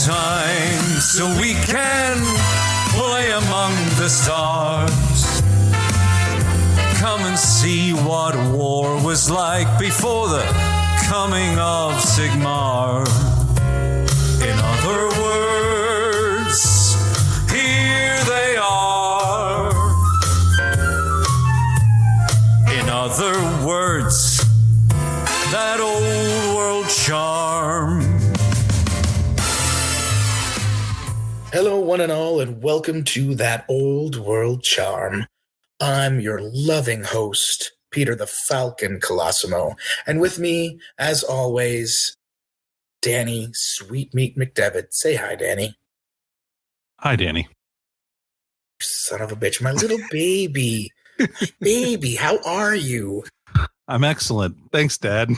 time so we can play among the stars. Come and see what war was like before the coming of Sigmar. In other words, here they are. In other words, that old world charm. Hello, one and all, and welcome to That Old World Charm. I'm your loving host, Peter the Falcon Colosimo, and with me, as always, Danny Sweetmeat McDevitt. Say hi, Danny. Hi, Danny. Son of a bitch, my little baby. Baby, how are you? I'm excellent. Thanks, Dad.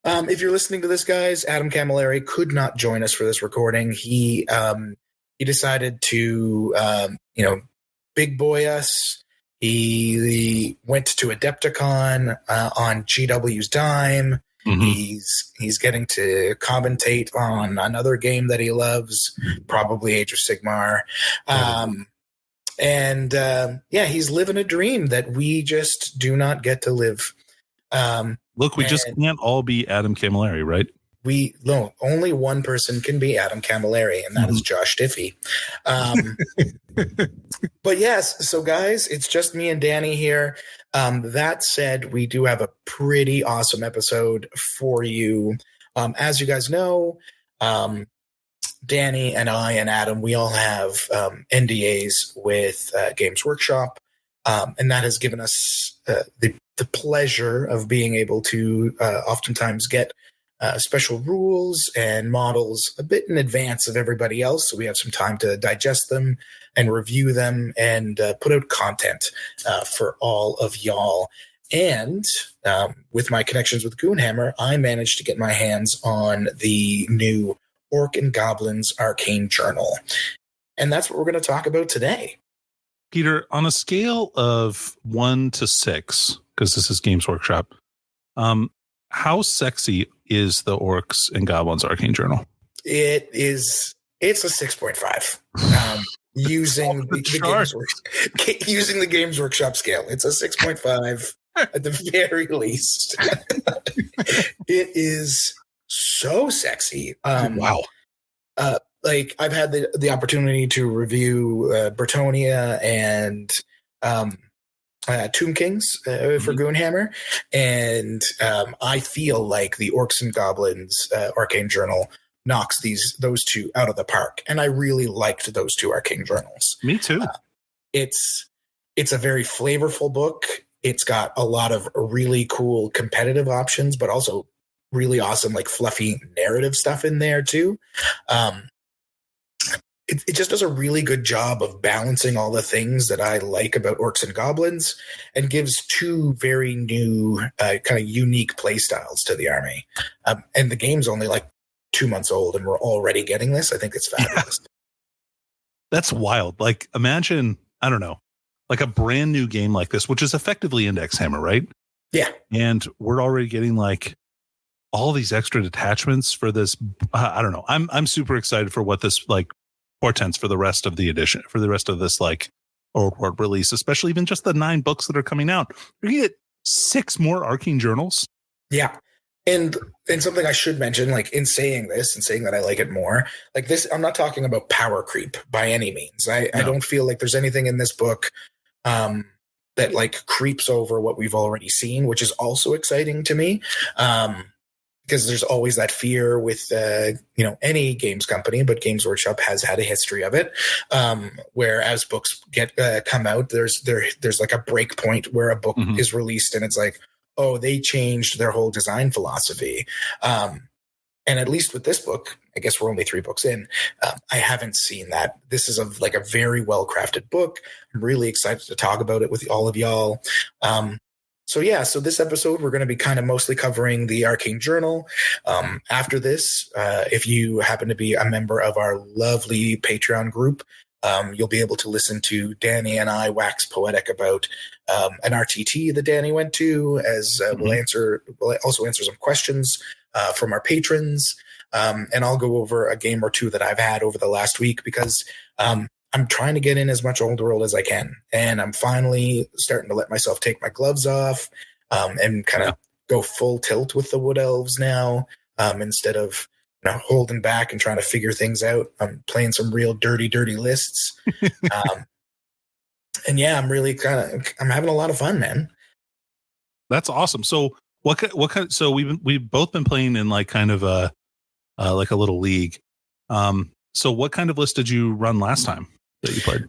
If you're listening to this, guys, Adam Camilleri could not join us for this recording. He decided to, big boy us. He went to Adepticon on GW's dime. Mm-hmm. He's getting to commentate on another game that he loves, probably Age of Sigmar. He's living a dream that we just do not get to live. Look, we just can't all be Adam Camilleri, right? Only one person can be Adam Camilleri, and that is Josh Diffie. But yes, so guys, it's just me and Danny here. That said, we do have a pretty awesome episode for you. As you guys know, Danny and I and Adam, we all have NDAs with Games Workshop, and that has given us the pleasure of being able to oftentimes get special rules and models a bit in advance of everybody else, so we have some time to digest them and review them and put out content for all of y'all. And with my connections with Goonhammer, I managed to get my hands on the new Orc and Goblin's Arcane Journal. And that's what we're going to talk about today. Peter, on a scale of 1 to 6, because this is Games Workshop, how sexy is the Orcs and Goblins Arcane Journal? It's a 6.5. Using the Games Workshop scale. It's a 6.5 at the very least. It is so sexy. Wow. I've had the opportunity to review Bretonnia and Tomb Kings for Goonhammer, and I feel like the Orcs and Goblins Arcane Journal knocks those two out of the park, and I really liked those two Arcane Journals. Me too. It's a very flavorful book. It's got a lot of really cool competitive options, but also really awesome, like fluffy narrative stuff in there too. It just does a really good job of balancing all the things that I like about Orcs and Goblins and gives two very new kind of unique play styles to the army. And the game's only like 2 months old and we're already getting this. I think it's fabulous. Yeah. That's wild. Like, imagine, I don't know, like a brand new game like this, which is effectively Index Hammer, right? Yeah. And we're already getting like all these extra detachments for this. I don't know. I'm super excited for what this like portents for the rest of the edition, for the rest of this like Old World release, especially even just the 9 books that are coming out. You're gonna get 6 more Arcane Journals. Yeah. And something I should mention, like in saying this and saying that I like it more, like this, I'm not talking about power creep by any means. I don't feel like there's anything in this book that like creeps over what we've already seen, which is also exciting to me. Because there's always that fear with, any games company, but Games Workshop has had a history of it, where as books come out, there's like a break point where a book is released and it's like, oh, they changed their whole design philosophy. And at least with this book, I guess we're only 3 books in, I haven't seen that. This is a very well-crafted book. I'm really excited to talk about it with all of y'all. So this episode, we're going to be kind of mostly covering the Arcane Journal. After this, if you happen to be a member of our lovely Patreon group, You'll be able to listen to Danny and I wax poetic about an RTT that Danny went to, as we'll also answer some questions from our patrons. and I'll go over a game or two that I've had over the last week because I'm trying to get in as much old world as I can, and I'm finally starting to let myself take my gloves off and kind of go full tilt with the Wood Elves now, instead of holding back and trying to figure things out. I'm playing some real dirty lists. And yeah, I'm having a lot of fun, man. That's awesome. So what kind, so we've both been playing in like kind of a little league. So what kind of list did you run last time that you played?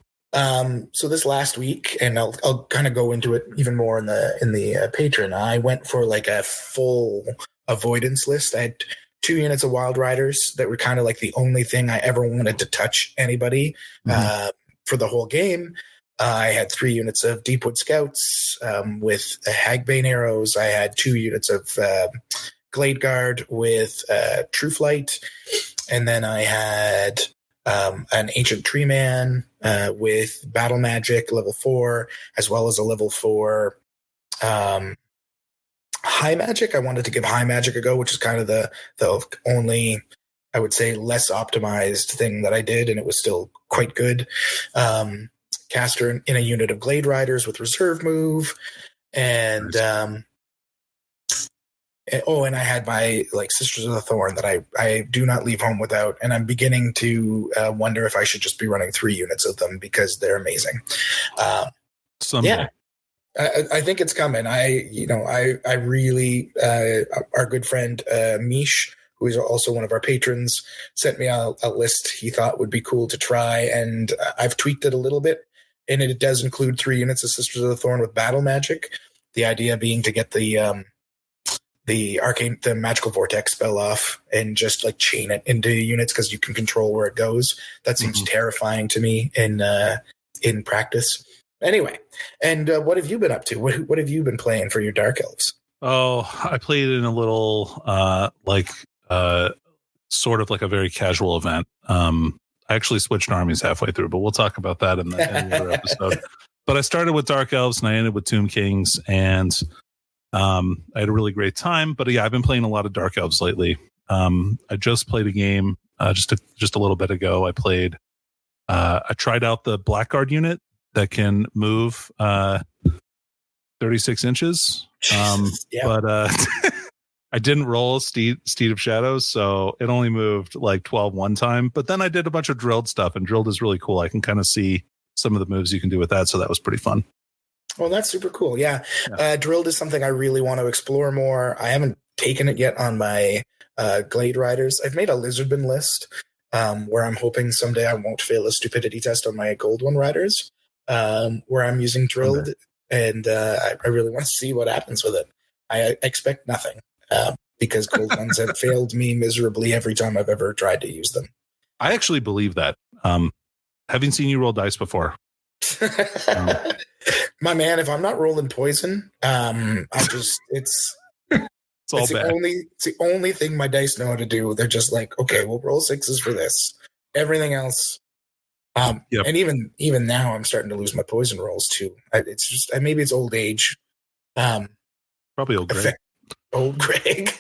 So this last week, and I'll kind of go into it even more in the patron. I went for like a full avoidance list. I had 2 units of Wild Riders that were kind of like the only thing I ever wanted to touch anybody for the whole game. I had 3 units of Deepwood Scouts with Hagbane arrows. I had 2 units of Glade Guard with True Flight, and then I had an Ancient Tree Man with Battle Magic level 4, as well as a level 4 High Magic. I wanted to give High Magic a go, which is kind of the only, I would say, less optimized thing that I did, and it was still quite good. Caster in a unit of Glade Riders with Reserve Move, and nice. And I had my Sisters of the Thorn that I do not leave home without, and I'm beginning to wonder if I should just be running 3 units of them because they're amazing. Yeah, I think it's coming. I really our good friend Mish, who is also one of our patrons, sent me a list he thought would be cool to try, and I've tweaked it a little bit, and it does include 3 units of Sisters of the Thorn with Battle Magic. The idea being to get the Magical Vortex spell off and just chain it into units because you can control where it goes. That seems terrifying to me in practice. Anyway, and what have you been up to? What have you been playing for your Dark Elves? Oh, I played in a little sort of like a very casual event. I actually switched armies halfway through, but we'll talk about that in the other episode. But I started with Dark Elves and I ended with Tomb Kings, and I had a really great time. But yeah, I've been playing a lot of Dark Elves lately. I just played a game just a little bit ago. I tried out the Blackguard unit that can move 36 inches. But I didn't roll Steed of Shadows, so it only moved 12 one time. But then I did a bunch of drilled stuff, and drilled is really cool. I can kind of see some of the moves you can do with that, so that was pretty fun. Well, that's super cool. Yeah. Drilled is something I really want to explore more. I haven't taken it yet on my Glade Riders. I've made a Lizardman list where I'm hoping someday I won't fail a stupidity test on my Gold One Riders, where I'm using drilled, and I really want to see what happens with it. I expect nothing because Gold Ones have failed me miserably every time I've ever tried to use them. I actually believe that. Having seen you roll dice before. My man, if I'm not rolling poison, it's all bad. It's the only thing my dice know how to do. They're just okay, we'll roll 6s for this. Everything else. And even now I'm starting to lose my poison rolls too. It's just maybe it's old age. Probably old Greg. Old Greg.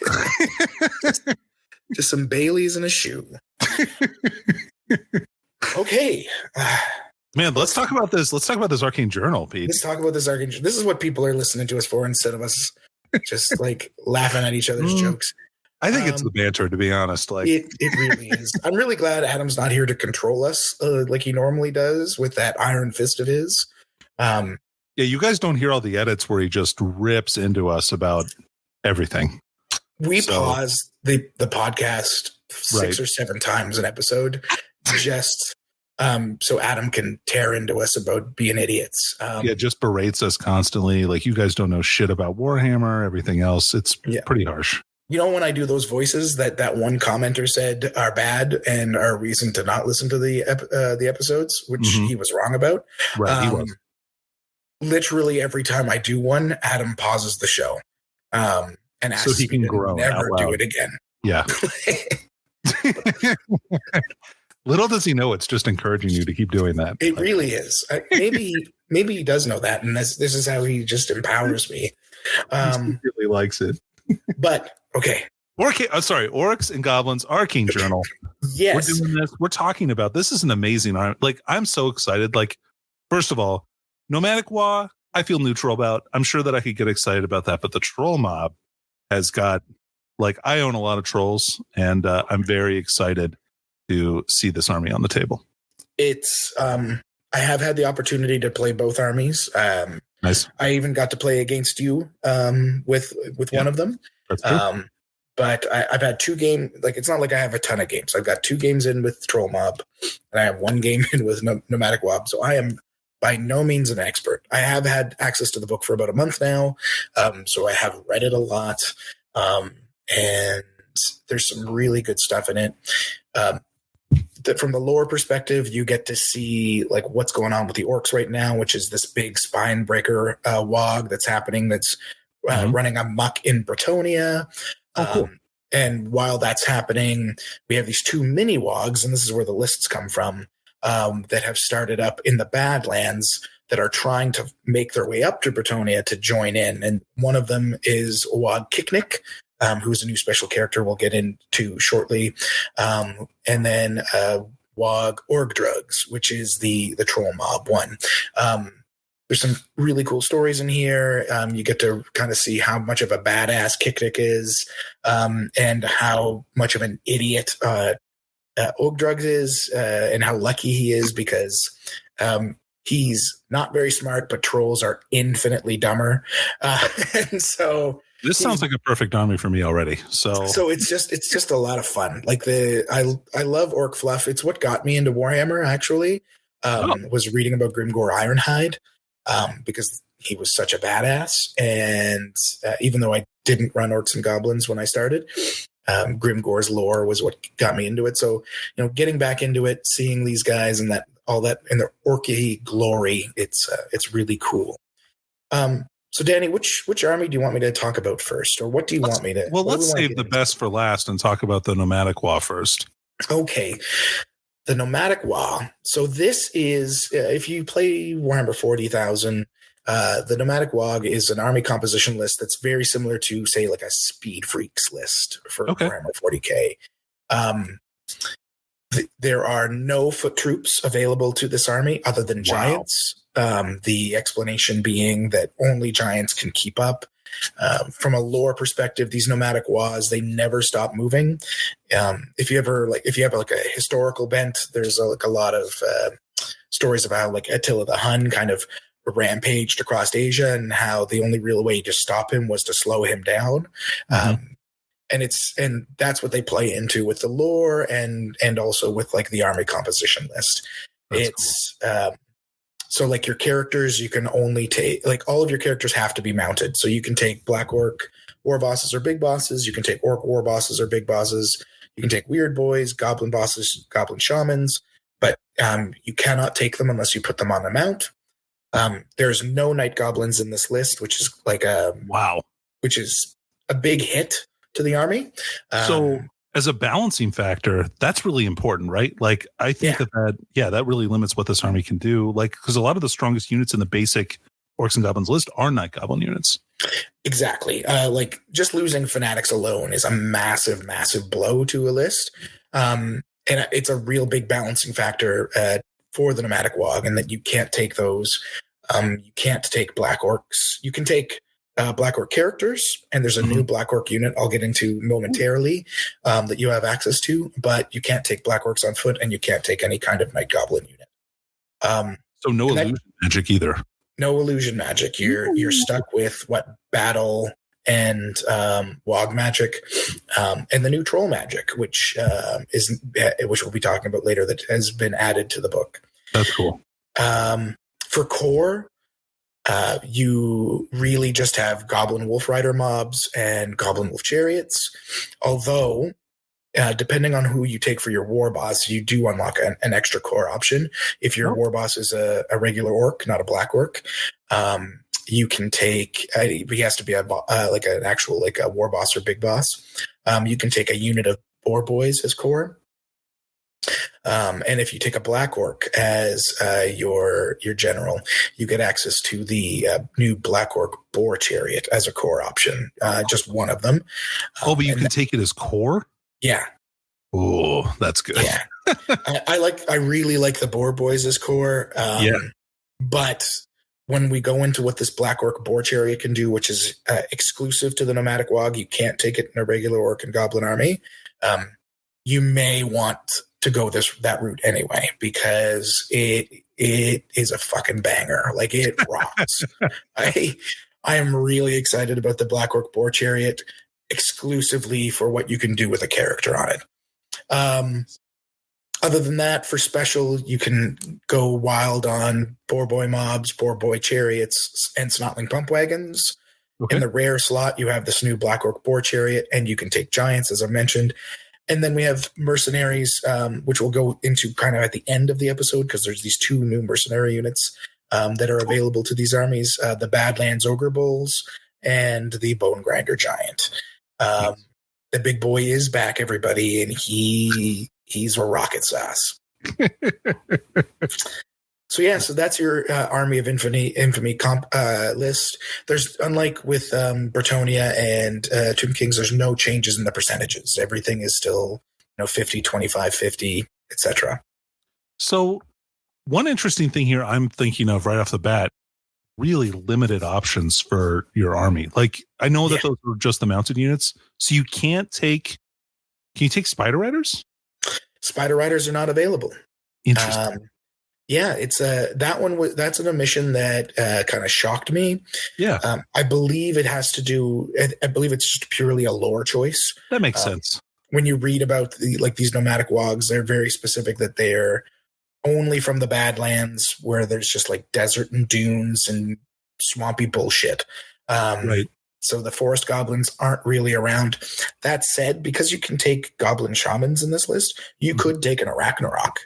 just some Baileys in a shoe. Okay. Man, let's talk about this. Let's talk about this Arcane Journal, Pete. Let's talk about this Arcane Journal. This is what people are listening to us for instead of us just laughing at each other's jokes. I think it's the banter, to be honest. It really is. I'm really glad Adam's not here to control us like he normally does with that iron fist of his. Yeah, you guys don't hear all the edits where he just rips into us about everything. We pause the podcast 6 or 7 times an episode just so Adam can tear into us about being idiots. Just berates us constantly. You guys don't know shit about Warhammer, everything else. It's pretty harsh. When I do those voices that one commenter said are bad and are a reason to not listen to the episodes, which he was wrong about. Right, he was. Literally every time I do one, Adam pauses the show and asks so he can me to grow never do it again. Yeah. Little does he know it's just encouraging you to keep doing that. It really is. Maybe he does know that, and this is how he just empowers me. He really likes it. But okay, Orcs and Goblins Arcane Journal. Yes. We're doing this. We're talking about this is an amazing army. Like, I'm so excited. Like, first of all, Nomadic Waaaghs, I feel neutral about. I'm sure that I could get excited about that, but the troll mob has got, like, I own a lot of trolls, and I'm very excited to see this army on the table. It's I have had the opportunity to play both armies. Nice. I even got to play against you with one of them. That's true. But I've had 2 games. Like, it's not like I have a ton of games. I've got 2 games in with Troll Mob, and I have 1 game in with Nomadic Waaaghs. So I am by no means an expert. I have had access to the book for about a month now, so I have read it a lot, and there's some really good stuff in it. That from the lore perspective, you get to see like what's going on with the orcs right now, which is this big spine breaker Waagh that's happening. That's running amok in Bretonnia. Cool. And while that's happening, we have these 2 mini Waaaghs, and this is where the lists come from, that have started up in the Badlands that are trying to make their way up to Bretonnia to join in. And one of them is Waagh Kiknik, who's a new special character we'll get into shortly. And then Waagh Org Drugs, which is the troll mob one. There's some really cool stories in here. You get to kind of see how much of a badass Kiknik is, and how much of an idiot Org Drugs is, and how lucky he is because he's not very smart, but trolls are infinitely dumber. And so this sounds like a perfect army for me already. So it's just a lot of fun. Like I love orc fluff. It's what got me into Warhammer actually. Was reading about Grimgor Ironhide, because he was such a badass. And even though I didn't run Orcs and Goblins when I started, Grimgor's lore was what got me into it. So, getting back into it, seeing these guys and all that in their orky glory, it's really cool. So Danny, which army do you want me to talk about first, or what do you want me to? Well, let's save the best for last and talk about the Nomadic Waaaghs first. Okay, the Nomadic Waaaghs. So this is if you play Warhammer 40,000, the Nomadic Waaaghs is an army composition list that's very similar to, say, like a Speed Freaks list for Warhammer 40K. There are no foot troops available to this army other than giants. The explanation being that only giants can keep up. From a lore perspective, these Nomadic Waaaghs, they never stop moving. If you have a historical bent, there's a lot of stories about like Attila the Hun kind of rampaged across Asia, and how the only real way to stop him was to slow him down. And that's what they play into with the lore and also with like the army composition list. That's cool. So like your characters, you can only take, like, all of your characters have to be mounted. So you can take Black Orc war bosses or big bosses. You can take Orc war bosses or big bosses. You can take Weird Boys, Goblin bosses, Goblin shamans, but you cannot take them unless you put them on the mount. There's no Night Goblins in this list, which is like which is a big hit to the army. So as a balancing factor, that's really important, right? Like, I think that really limits what this army can do. Like, because a lot of the strongest units in the basic Orcs and Goblins list are Night Goblin units. Exactly. Like, just losing Fanatics alone is a massive, massive blow to a list. And it's a real big balancing factor for the Nomadic Waaaghs, and that you can't take those. You can't take Black Orcs. You can take Black Orc characters, and there's a new Black Orc unit I'll get into momentarily that you have access to, but you can't take Black Orcs on foot, and you can't take any kind of Night Goblin unit. So no illusion magic either. No illusion magic. You're stuck with battle and Waagh magic, and the new troll magic, which we'll be talking about later, that has been added to the book. That's cool. For core, you really just have Goblin Wolf Rider mobs and Goblin Wolf Chariots. Although, depending on who you take for your war boss, you do unlock an extra core option. If your war boss is a regular orc, not a black orc, you can take. He has to be an actual a war boss or big boss. You can take a unit of boar boys as core. And if you take a Black Orc as your general, you get access to the new Black Orc Boar Chariot as a core option. Just one of them. But you can take it as core? Yeah. Oh, that's good. Yeah. I really like the Boar Boys as core. But when we go into what this Black Orc Boar Chariot can do, which is exclusive to the Nomadic Waagh, you can't take it in a regular Orc and Goblin army. You may want to go that route anyway, because it is a fucking banger. Like, it rocks. I am really excited about the Black Orc Boar Chariot exclusively for what you can do with a character on it. Other than that, for special, you can go wild on Boar Boy mobs, Boar Boy chariots, and Snotling pump wagons. Okay. In the rare slot, you have this new Black Orc Boar Chariot, and you can take giants, as I mentioned. And then we have mercenaries, which we'll go into kind of at the end of the episode, because there's these 2 new mercenary units that are available to these armies, the Badlands Ogre Bulls and the Bone Grinder Giant. The big boy is back, everybody, and he's a rocket sauce. So that's your Army of Infamy comp list. There's, unlike with Bretonnia and Tomb Kings, there's no changes in the percentages. Everything is still 50, 25, 50, etc. So one interesting thing here I'm thinking of right off the bat, really limited options for your army. Like, I know that those are just the mounted units, so you can't take. Can you take Spider Riders? Spider Riders are not available. Interesting. It's that one. That's an omission that kind of shocked me. Yeah, I believe it has to do. I believe it's just purely a lore choice. That makes sense. When you read about these nomadic Waaaghs, they're very specific that they're only from the Badlands, where there's just like desert and dunes and swampy bullshit. Right. So the forest goblins aren't really around. That said, because you can take goblin shamans in this list, you could take an Arachnarok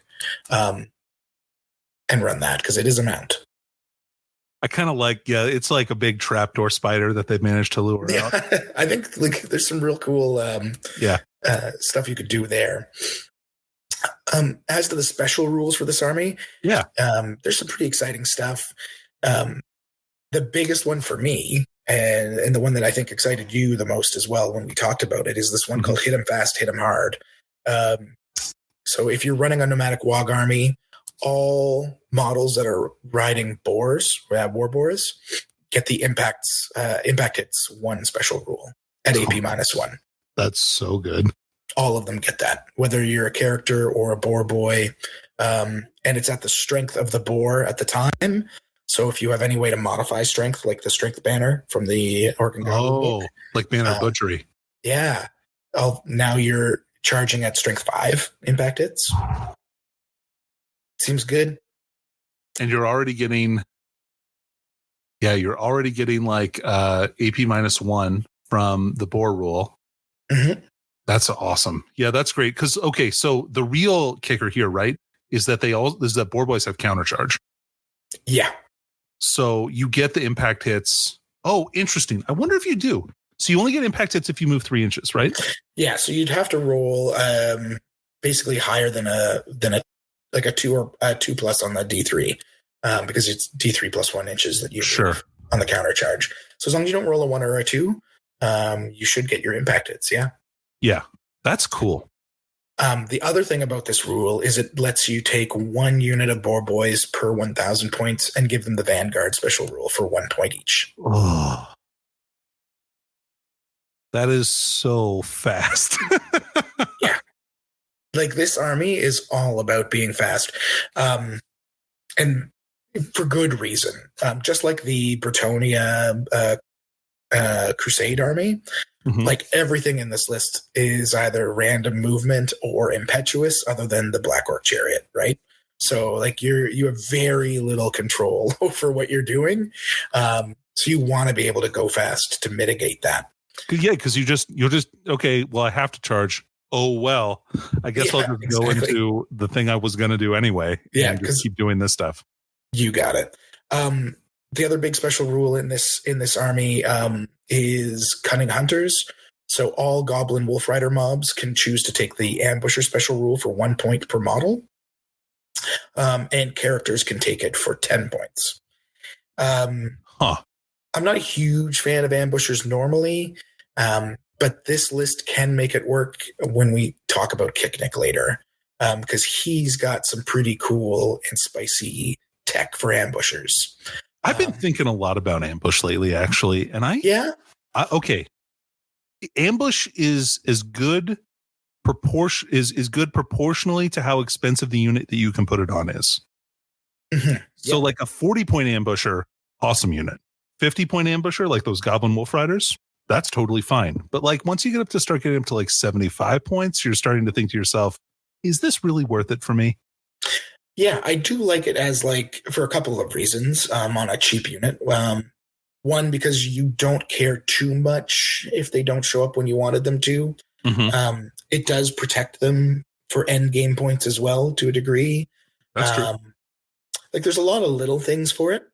and run that, because it is a mount. I kind of like, it's like a big trapdoor spider that they've managed to lure out. I think there's some real cool stuff you could do there. As to the special rules for this army, there's some pretty exciting stuff. The biggest one for me, and the one that I think excited you the most as well when we talked about it, is this one called Hit 'em Fast, Hit 'em Hard. So if you're running a Nomadic Waagh army, all models that are riding boars, war boars, get the impact hits 1 special rule at AP -1. That's so good. All of them get that, whether you're a character or a boar boy. And it's at the strength of the boar at the time. So if you have any way to modify strength, like the strength banner from the Orc and Goblin book, like Banner Butchery. Yeah. Now you're charging at strength 5 impact hits. Seems good. And you're already getting like AP -1 from the boar rule. Mm-hmm. That's awesome. Yeah, that's great. Because so the real kicker here, right, is that that boar boys have countercharge. Yeah. So you get the impact hits. Oh, interesting. I wonder if you do. So you only get impact hits if you move 3 inches, right? Yeah. So you'd have to roll basically higher than a 2 or a 2+ on the D3, because it's D3 + 1 inches that you move on the countercharge. So as long as you don't roll a 1 or a 2, you should get your impact hits. Yeah. Yeah, that's cool. The other thing about this rule is it lets you take 1 unit of boar boys per 1,000 points and give them the Vanguard special rule for 1 point each. Oh, that is so fast. Yeah. Like, this army is all about being fast. And for good reason. Just like the Bretonnia Crusade army, like, everything in this list is either random movement or impetuous, other than the Black Orc Chariot, right? So, like, you have very little control over what you're doing. So you want to be able to go fast to mitigate that. Yeah, because you'll just okay, well, I have to charge. Oh, well, I guess I'll just go into the thing I was going to do anyway. Yeah, and just keep doing this stuff. You got it. The other big special rule in this army is Cunning Hunters. So all Goblin Wolf Rider mobs can choose to take the Ambusher special rule for 1 point per model. and characters can take it for 10 points. I'm not a huge fan of ambushers normally, but this list can make it work when we talk about Kicknick later, because he's got some pretty cool and spicy tech for ambushers. I've been thinking a lot about ambush lately, actually, and okay. Ambush is good proportionally to how expensive the unit that you can put it on is. Mm-hmm. So like a 40-point ambusher, awesome unit. 50-point ambusher, like those Goblin Wolf Riders, that's totally fine. But like once you start getting up to like 75 points, you're starting to think to yourself, is this really worth it for me? Yeah, I do like it as like for a couple of reasons on a cheap unit. One, because you don't care too much if they don't show up when you wanted them to. Mm-hmm. It does protect them for end game points as well to a degree. That's true. Like there's a lot of little things for it.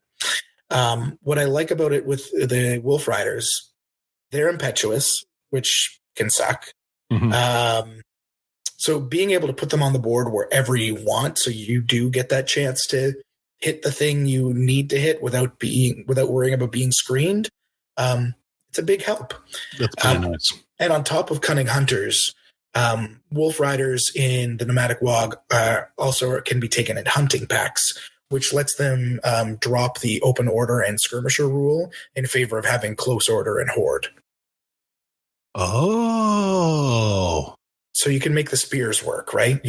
What I like about it with the Wolf Riders, they're impetuous, which can suck. Mm-hmm. So being able to put them on the board wherever you want, so you do get that chance to hit the thing you need to hit without worrying about being screened, it's a big help. That's pretty nice. And on top of Cunning Hunters, Wolf Riders in the Nomadic Waagh also can be taken in hunting packs, which lets them drop the open order and skirmisher rule in favor of having close order and horde. Oh. So you can make the spears work, right?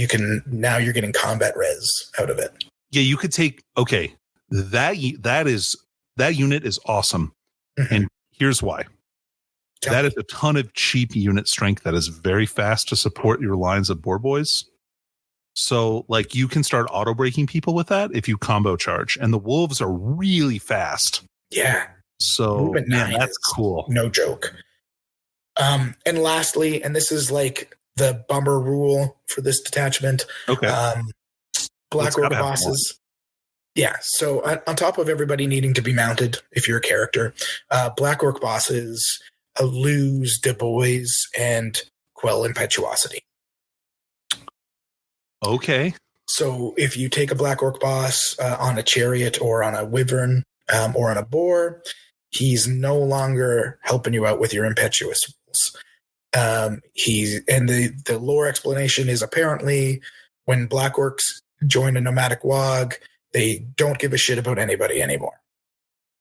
Now you're getting combat res out of it. Yeah, you could take, okay, that unit is awesome. Mm-hmm. And here's why. That is a ton of cheap unit strength that is very fast to support your lines of boar boys. So like you can start auto breaking people with that if you combo charge, and the wolves are really fast. Yeah. So man, that's cool. No joke. And lastly, and this is like the bummer rule for this detachment. Okay. Black Orc bosses. Yeah. So on top of everybody needing to be mounted, if you're a character, Black Orc bosses lose Dubois and Quell Impetuosity. Okay. So if you take a Black Orc boss on a chariot or on a wyvern or on a boar, he's no longer helping you out with your impetuous rules. The lore explanation is apparently when Black Orcs join a Nomadic Waagh, they don't give a shit about anybody anymore.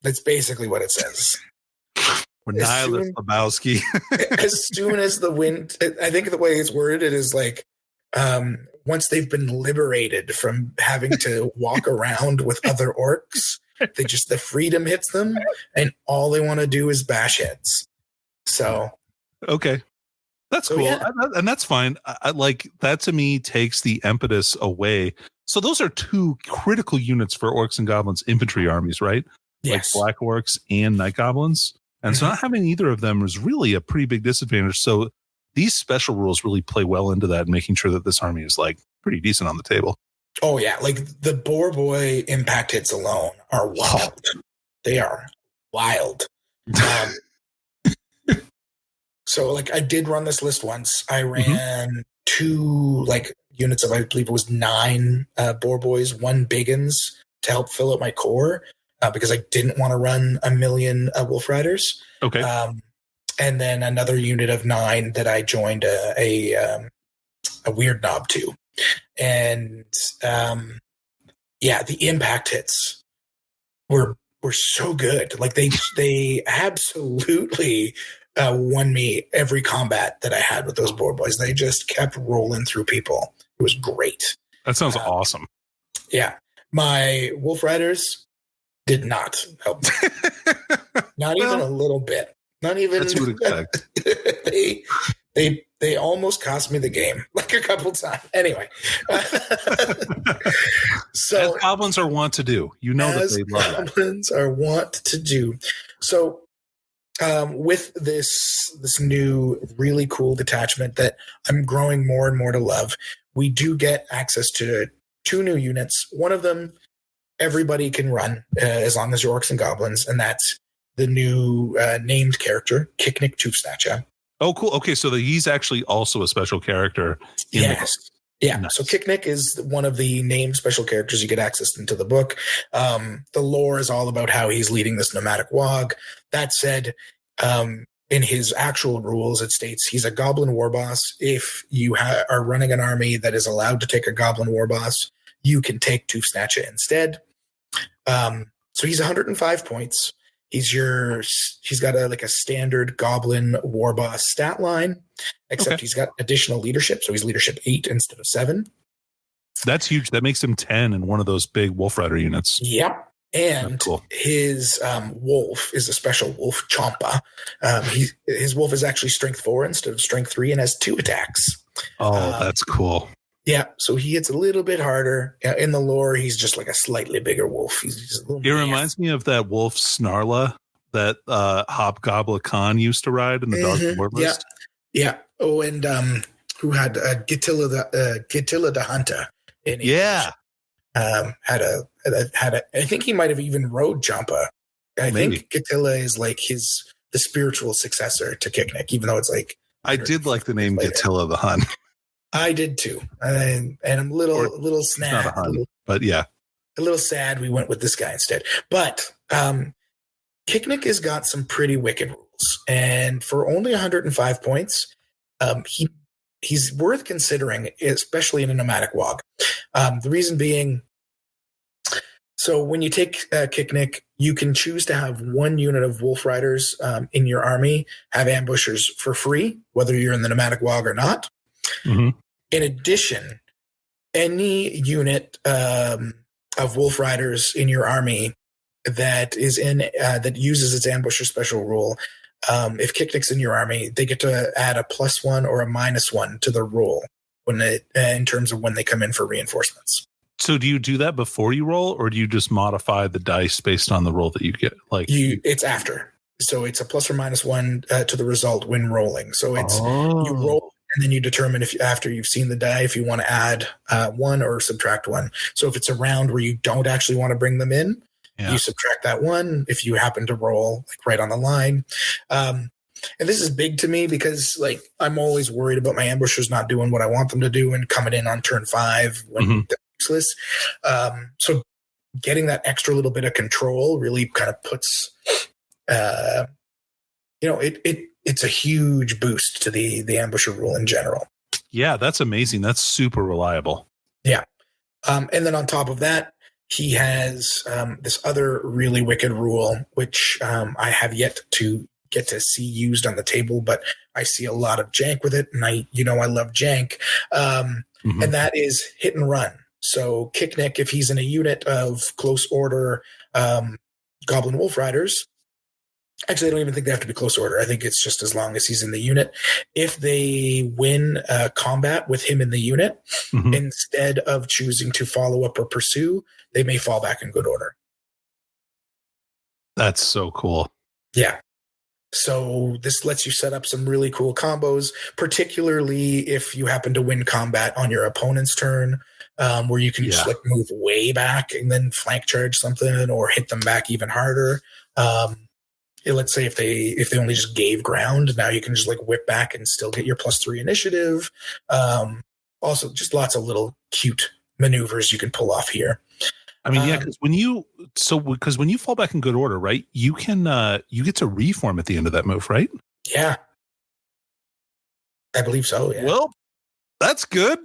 That's basically what it says. We're nihilist, Lebowski. As soon as the wind, I think the way it's worded, it is like once they've been liberated from having to walk around with other orcs, the freedom hits them, and all they want to do is bash heads. So, okay. That's cool. Yeah. And that's fine. I like that. To me, takes the impetus away. So those are two critical units for orcs and goblins infantry armies, right? Yes. Like black orcs and night goblins. And so not having either of them is really a pretty big disadvantage. So these special rules really play well into that, making sure that this army is like pretty decent on the table. Oh yeah. Like the boar boy impact hits alone are wild. Oh. They are wild. So like I did run this list once. I ran two like units of, I believe it was 9 boar boys, 1 biggins to help fill out my core because I didn't want to run a million wolf riders. Okay. And then another unit of 9 that I joined a weird knob to. And the impact hits were so good. Like they absolutely won me every combat that I had with those boar boys. They just kept rolling through people. It was great. That sounds awesome. Yeah. My wolf riders did not help me. Not even a little bit. Not even. That's what you expect. They almost cost me the game like a couple times. Anyway. So as goblins are wont to do. You know that they love that. Goblins are wont to do. So with this new really cool detachment that I'm growing more and more to love, we do get access to 2 new units. One of them everybody can run as long as you're orcs and goblins, and that's the new named character, Kicknick Toothsnatcher. Oh, cool. Okay, so he's actually also a special character. Yes. Yeah, Nice. so Kicknick is one of the named special characters you get access into the book. The lore is all about how he's leading this nomadic Waagh. That said, in his actual rules, it states he's a goblin war boss. If you are running an army that is allowed to take a goblin war boss, you can take Toothsnatcha instead. So he's 105 points. He's got a standard goblin war boss stat line, except he's got additional leadership. So he's leadership 8 instead of 7. That's huge. That makes him 10 in one of those big Wolf Rider units. Yep. And his wolf is a special wolf, Champa. His wolf is actually strength 4 instead of strength 3 and has 2 attacks. Oh, that's cool. Yeah, so he hits a little bit harder. In the lore, he's just like a slightly bigger wolf. He's just a little. It reminds me of that wolf Snarla that Hobgoblin Khan used to ride in the Dog of War list. Yeah. Oh, and who had Gittilla the Hunter? Had a. I think he might have even rode Champa. I think Gittilla is like the spiritual successor to Kicknick, even though it's like. I did like the name Gittilla the Hun. I did too, and I'm a little sad. But yeah, a little sad we went with this guy instead. But Kicknick has got some pretty wicked rules, and for only 105 points, he's worth considering, especially in a nomadic Waagh. The reason being, so when you take Kicknick, you can choose to have one unit of Wolf Riders in your army have ambushers for free, whether you're in the nomadic Waagh or not. Mm-hmm. In addition, any unit of Wolf Riders in your army that uses its ambusher special rule, if Kicknick's in your army, they get to add a +1 or a -1 to the roll in terms of when they come in for reinforcements. So do you do that before you roll, or do you just modify the dice based on the roll that you get? It's after. So it's a + or -1 to the result when rolling. So it's you roll. And then you determine if after you've seen the die, if you want to add 1 or subtract 1. So if it's a round where you don't actually want to bring them in, you subtract that 1 if you happen to roll like right on the line. And this is big to me because like I'm always worried about my ambushers not doing what I want them to do and coming in on turn 5 when they're useless. So getting that extra little bit of control really kind of puts, it's a huge boost to the ambusher rule in general. Yeah, that's amazing. That's super reliable. Yeah. And then on top of that, he has this other really wicked rule, which I have yet to get to see used on the table, but I see a lot of jank with it. And I love jank. And that is hit and run. So Kicknick, if he's in a unit of close order Goblin Wolf Riders, actually, I don't even think they have to be close order. I think it's just as long as he's in the unit. If they win combat with him in the unit, instead of choosing to follow up or pursue, they may fall back in good order. That's so cool. Yeah. So this lets you set up some really cool combos, particularly if you happen to win combat on your opponent's turn, where you can just like move way back and then flank charge something or hit them back even harder. Let's say if they only just gave ground, now you can just like whip back and still get your +3 initiative. Also, just lots of little cute maneuvers you can pull off here. I mean, because when you fall back in good order, right? You can you get to reform at the end of that move, right? Yeah, I believe so. Yeah. Well, that's good.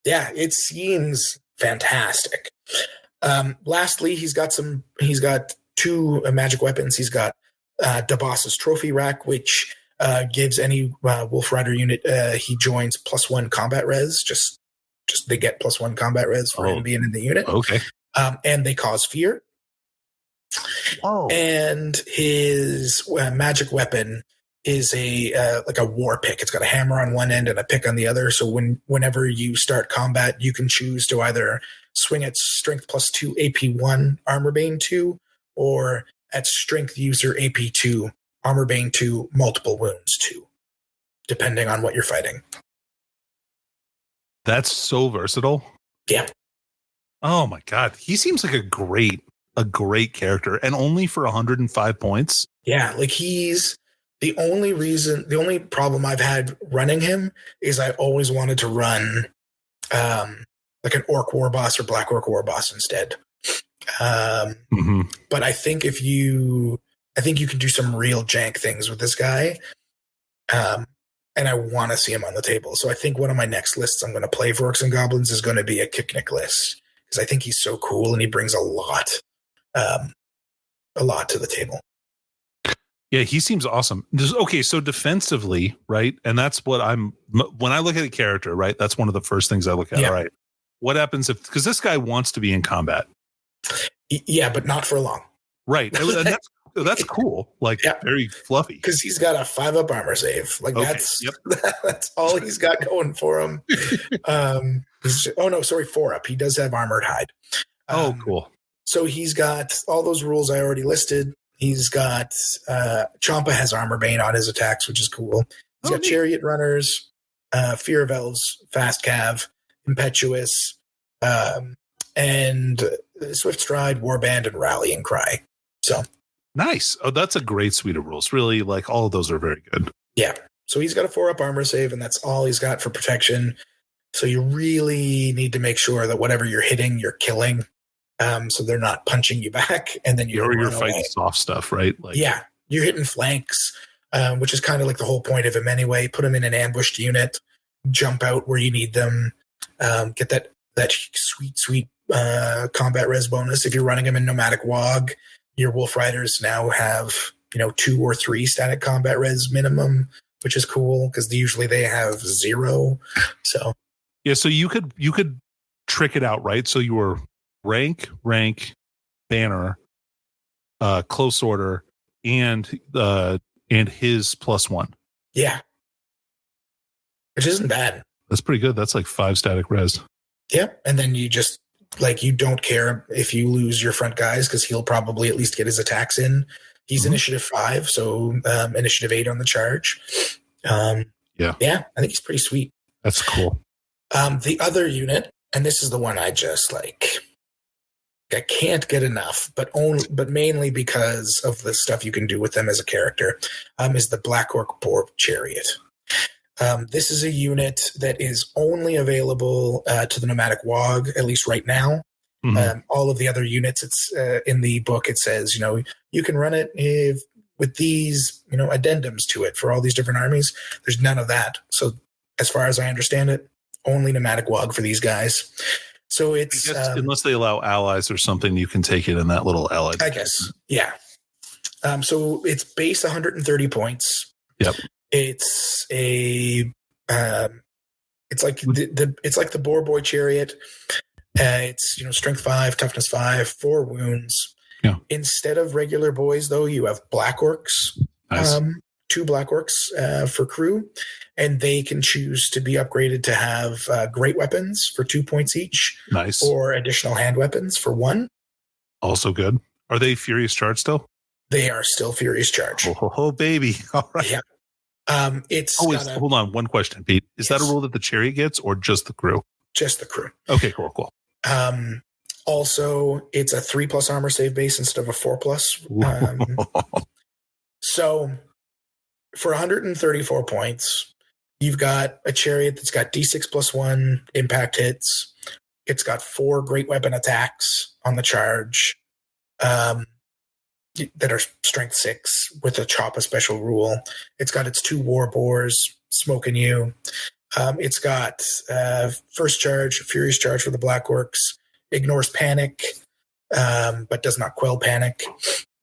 Yeah, it seems fantastic. Lastly, he's got 2 magic weapons. He's got Daboss's Trophy Rack, which gives any Wolf Rider unit he joins +1 combat res. Just they get +1 combat res for him being in the unit. Okay. And they cause fear. Oh. And his magic weapon is like a war pick. It's got a hammer on one end and a pick on the other. So whenever you start combat, you can choose to either swing at strength +2 AP1 armor bane 2 or at strength user AP2 armor bane 2 multiple wounds 2, depending on what you're fighting. That's so versatile. Yeah. Oh my God. He seems like a great character, and only for 105 points. Yeah. Like he's The only problem I've had running him is I always wanted to run like an Orc War Boss or Black Orc War Boss instead. But I think you can do some real jank things with this guy. And I want to see him on the table. So I think one of my next lists I'm going to play for Orcs and Goblins is going to be a Kicknick list, because I think he's so cool and he brings a lot to the table. Yeah, he seems awesome. Okay, so defensively, right? And that's what when I look at a character, right? That's one of the first things I look at. Yeah. All right, what happens because this guy wants to be in combat? Yeah, but not for long. Right. That's cool. Like, very fluffy. Because he's got a 5-up armor save. Like, that's all he's got going for him. 4-up. He does have armored hide. Cool. So he's got all those rules I already listed. He's got Champa has armor bane on his attacks, which is cool. He's got chariot runners, fear of elves, fast cav, impetuous, and swift stride, warband, and rallying cry. So nice. Oh, that's a great suite of rules. Really, like, all of those are very good. Yeah. So he's got a 4-up armor save, and that's all he's got for protection. So you really need to make sure that whatever you're hitting, you're killing. So they're not punching you back, and then you're fighting soft stuff, right? Like, yeah, you're hitting flanks, which is kind of like the whole point of him anyway. Put him in an ambushed unit, jump out where you need them, get that sweet combat res bonus. If you're running him in Nomadic Waaaghs, your Wolf Riders now have 2 or 3 static combat res minimum, which is cool because usually they have 0. So yeah, so you could trick it out, right? So you were rank, banner, close order, and his +1. Yeah, which isn't bad. That's pretty good. That's like 5 static res. Yeah, and then you just you don't care if you lose your front guys because he'll probably at least get his attacks in. He's initiative 5, so initiative 8 on the charge. I think he's pretty sweet. That's cool. The other unit, and this is the one I just I can't get enough, but mainly because of the stuff you can do with them as a character, is the Black Orc Boar Chariot. This is a unit that is only available to the Nomadic Waaaghs, at least right now. All of the other units, it's in the book, it says, you can run it with these, addendums to it for all these different armies. There's none of that. So as far as I understand it, only Nomadic Waaaghs for these guys. So it's unless they allow allies or something, you can take it in that little allied. I guess, yeah. So it's base 130 points. Yep. It's a it's like the Boar Boy Chariot. It's strength 5, toughness 5, 4 wounds. Yeah. Instead of regular boys, though, you have Black Orcs. Nice. 2 Black Orcs for crew, and they can choose to be upgraded to have great weapons for 2 points each. Nice. Or additional hand weapons for 1. Also good. Are they Furious Charge still? They are still Furious Charge. Oh baby. All right. Yeah. Hold on. One question, Pete. Is that a rule that the chariot gets or just the crew? Just the crew. Okay, cool. Also, it's a 3+ armor save base instead of a 4+. So for 134 points, you've got a chariot that's got D6 +1 impact hits. It's got 4 great weapon attacks on the charge that are strength 6 with a chop a special rule. It's got its 2 war boars smoking you. It's got first charge, furious charge for the Black Orcs, ignores panic, but does not quell panic,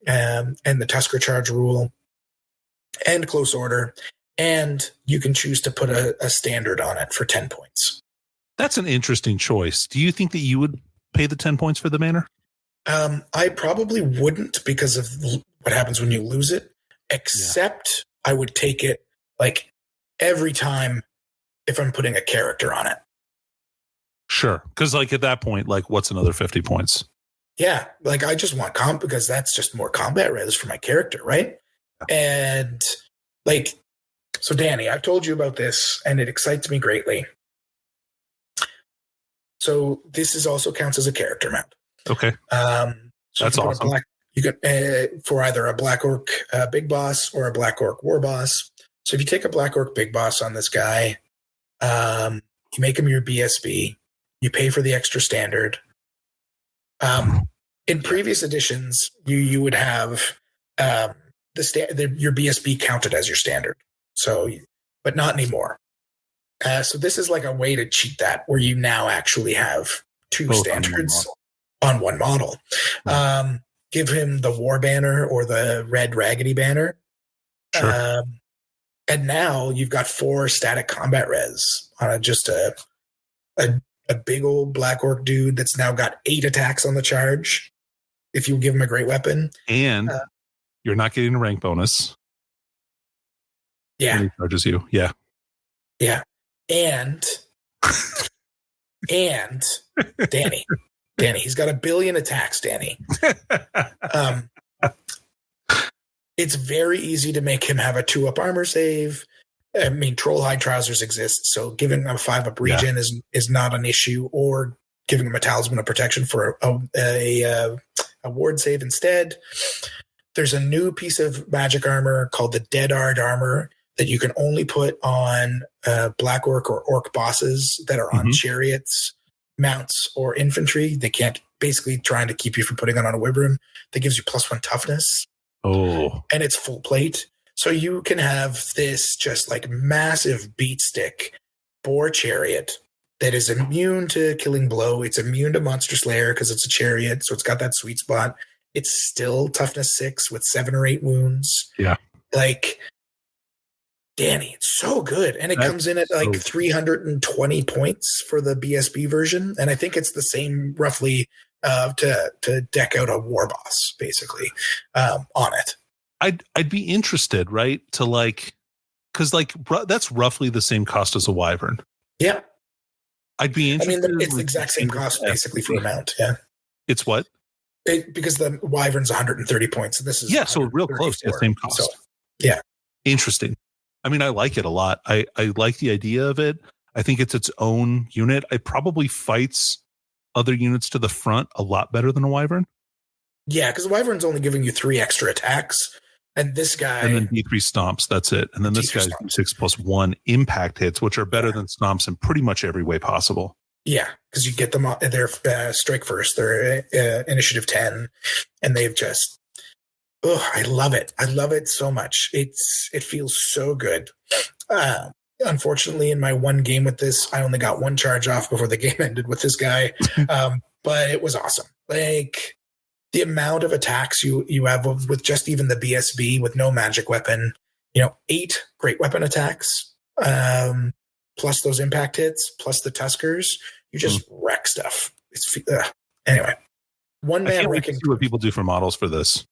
and the Tusker charge rule, and close order. And you can choose to put a standard on it for 10 points. That's an interesting choice. Do you think that you would pay the 10 points for the manor? I probably wouldn't because of what happens when you lose it, except I would take it every time if I'm putting a character on it. Sure. Because at that point, what's another 50 points? Yeah. I just want comp because that's just more combat res for my character. Right. Yeah. And so Danny, I've told you about this and it excites me greatly. So this also counts as a character mount. Okay. So that's awesome. You can for either a Black Orc Big Boss or a Black Orc War Boss. So if you take a Black Orc Big Boss on this guy, you make him your BSB. You pay for the extra standard. In previous editions, you would have your BSB counted as your standard. So, but not anymore. So this is like a way to cheat that, where you now actually have two standards on one model. Give him the War Banner or the Red Raggedy Banner. Sure. And now you've got 4 static combat res on just a big old Black Orc dude that's now got 8 attacks on the charge if you give him a great weapon. And you're not getting a rank bonus. Yeah. When he charges you. Yeah. Yeah. And Danny, he's got 1 billion attacks, Danny. It's very easy to make him have a 2-up armor save. I mean, Troll Hide Trousers exist, so giving him a 5-up regen is not an issue, or giving him a Talisman of Protection for a ward save instead. There's a new piece of magic armor called the Dead Ard armor that you can only put on Black Orc or Orc bosses that are on chariots, mounts, or infantry. They can't, basically trying to keep you from putting it on a wyvern. That gives you +1 toughness. Oh. And it's full plate. So you can have this just like massive beat stick boar chariot that is immune to Killing Blow. It's immune to Monster Slayer because it's a chariot. So it's got that sweet spot. It's still toughness 6 with 7 or 8 wounds. Yeah. Like, Danny, it's so good. And it comes in at like 320 points for the BSB version. And I think it's the same roughly to deck out a war boss, basically, on it. I'd be interested, right? To like, because like that's roughly the same cost as a wyvern. Yeah. I'd be interested. I mean, it's the exact same cost basically for a mount. Yeah. It's what? Because the wyvern's 130 points. And this is so real close to the same cost. So, yeah. Interesting. I mean, I like it a lot. I like the idea of it. I think it's its own unit. It probably fights other units to the front a lot better than a wyvern. Yeah, because the wyvern's only giving you 3 extra attacks. And this guy... And then D3 stomps, that's it. And then this guy's D6+1 impact hits, which are better than stomps in pretty much every way possible. Yeah, because you get them on their strike first, their initiative 10, and they've just... Oh, I love it. I love it so much. It feels so good. Unfortunately, in my one game with this, I only got 1 charge off before the game ended with this guy. But it was awesome. Like, the amount of attacks you have with just even the BSB with no magic weapon, 8 great weapon attacks, plus those impact hits, plus the Tuskers, you just wreck stuff. Anyway, one man I can't see what people do for models for this.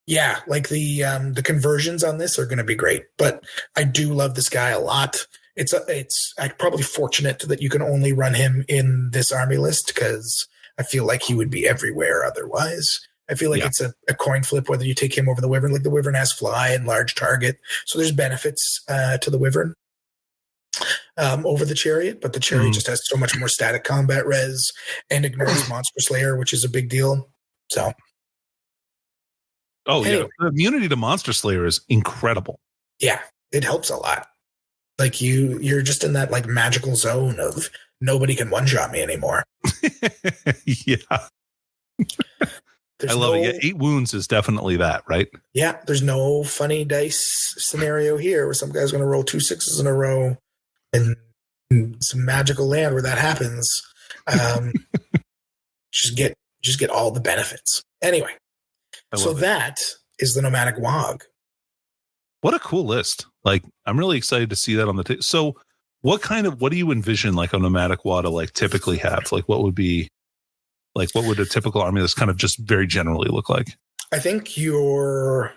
Yeah, like the conversions on this are going to be great, but I do love this guy a lot. I'm probably fortunate that you can only run him in this army list because I feel like he would be everywhere otherwise. I feel like it's a coin flip whether you take him over the wyvern. Like the wyvern has fly and large target, so there's benefits to the wyvern over the chariot, but the chariot just has so much more static combat res and ignores Monster Slayer, which is a big deal. So. Oh, yeah. The immunity to Monster Slayer is incredible. Yeah, it helps a lot. Like you're just in that like magical zone of nobody can one-shot me anymore. Yeah. I love it. Yeah, 8 wounds is definitely that, right? Yeah, there's no funny dice scenario here where some guy's going to roll 2 6s in a row and some magical land where that happens. Just get all the benefits. Anyway. So that is the Nomadic Waagh. What a cool list. Like, I'm really excited to see that on the table. So what do you envision like a Nomadic Waagh to like typically have? Like what would a typical army that's kind of just very generally look like? I think you're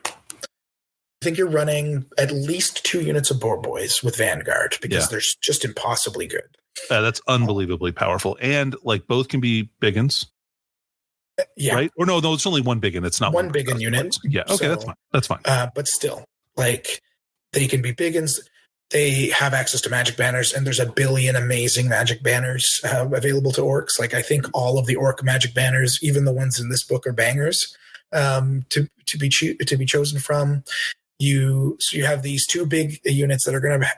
running at least 2 units of Boar Boys with Vanguard because they're just impossibly good. That's unbelievably powerful. And like both can be big-uns. Yeah. Right? Or no, it's only one big one. It's not one big one unit. Yeah. Okay, so, that's fine. But still, like they can be big ones. They have access to magic banners, and there's 1 billion amazing magic banners available to orcs. Like I think all of the orc magic banners, even the ones in this book, are bangers. to be chosen from. You have these two big units that are going to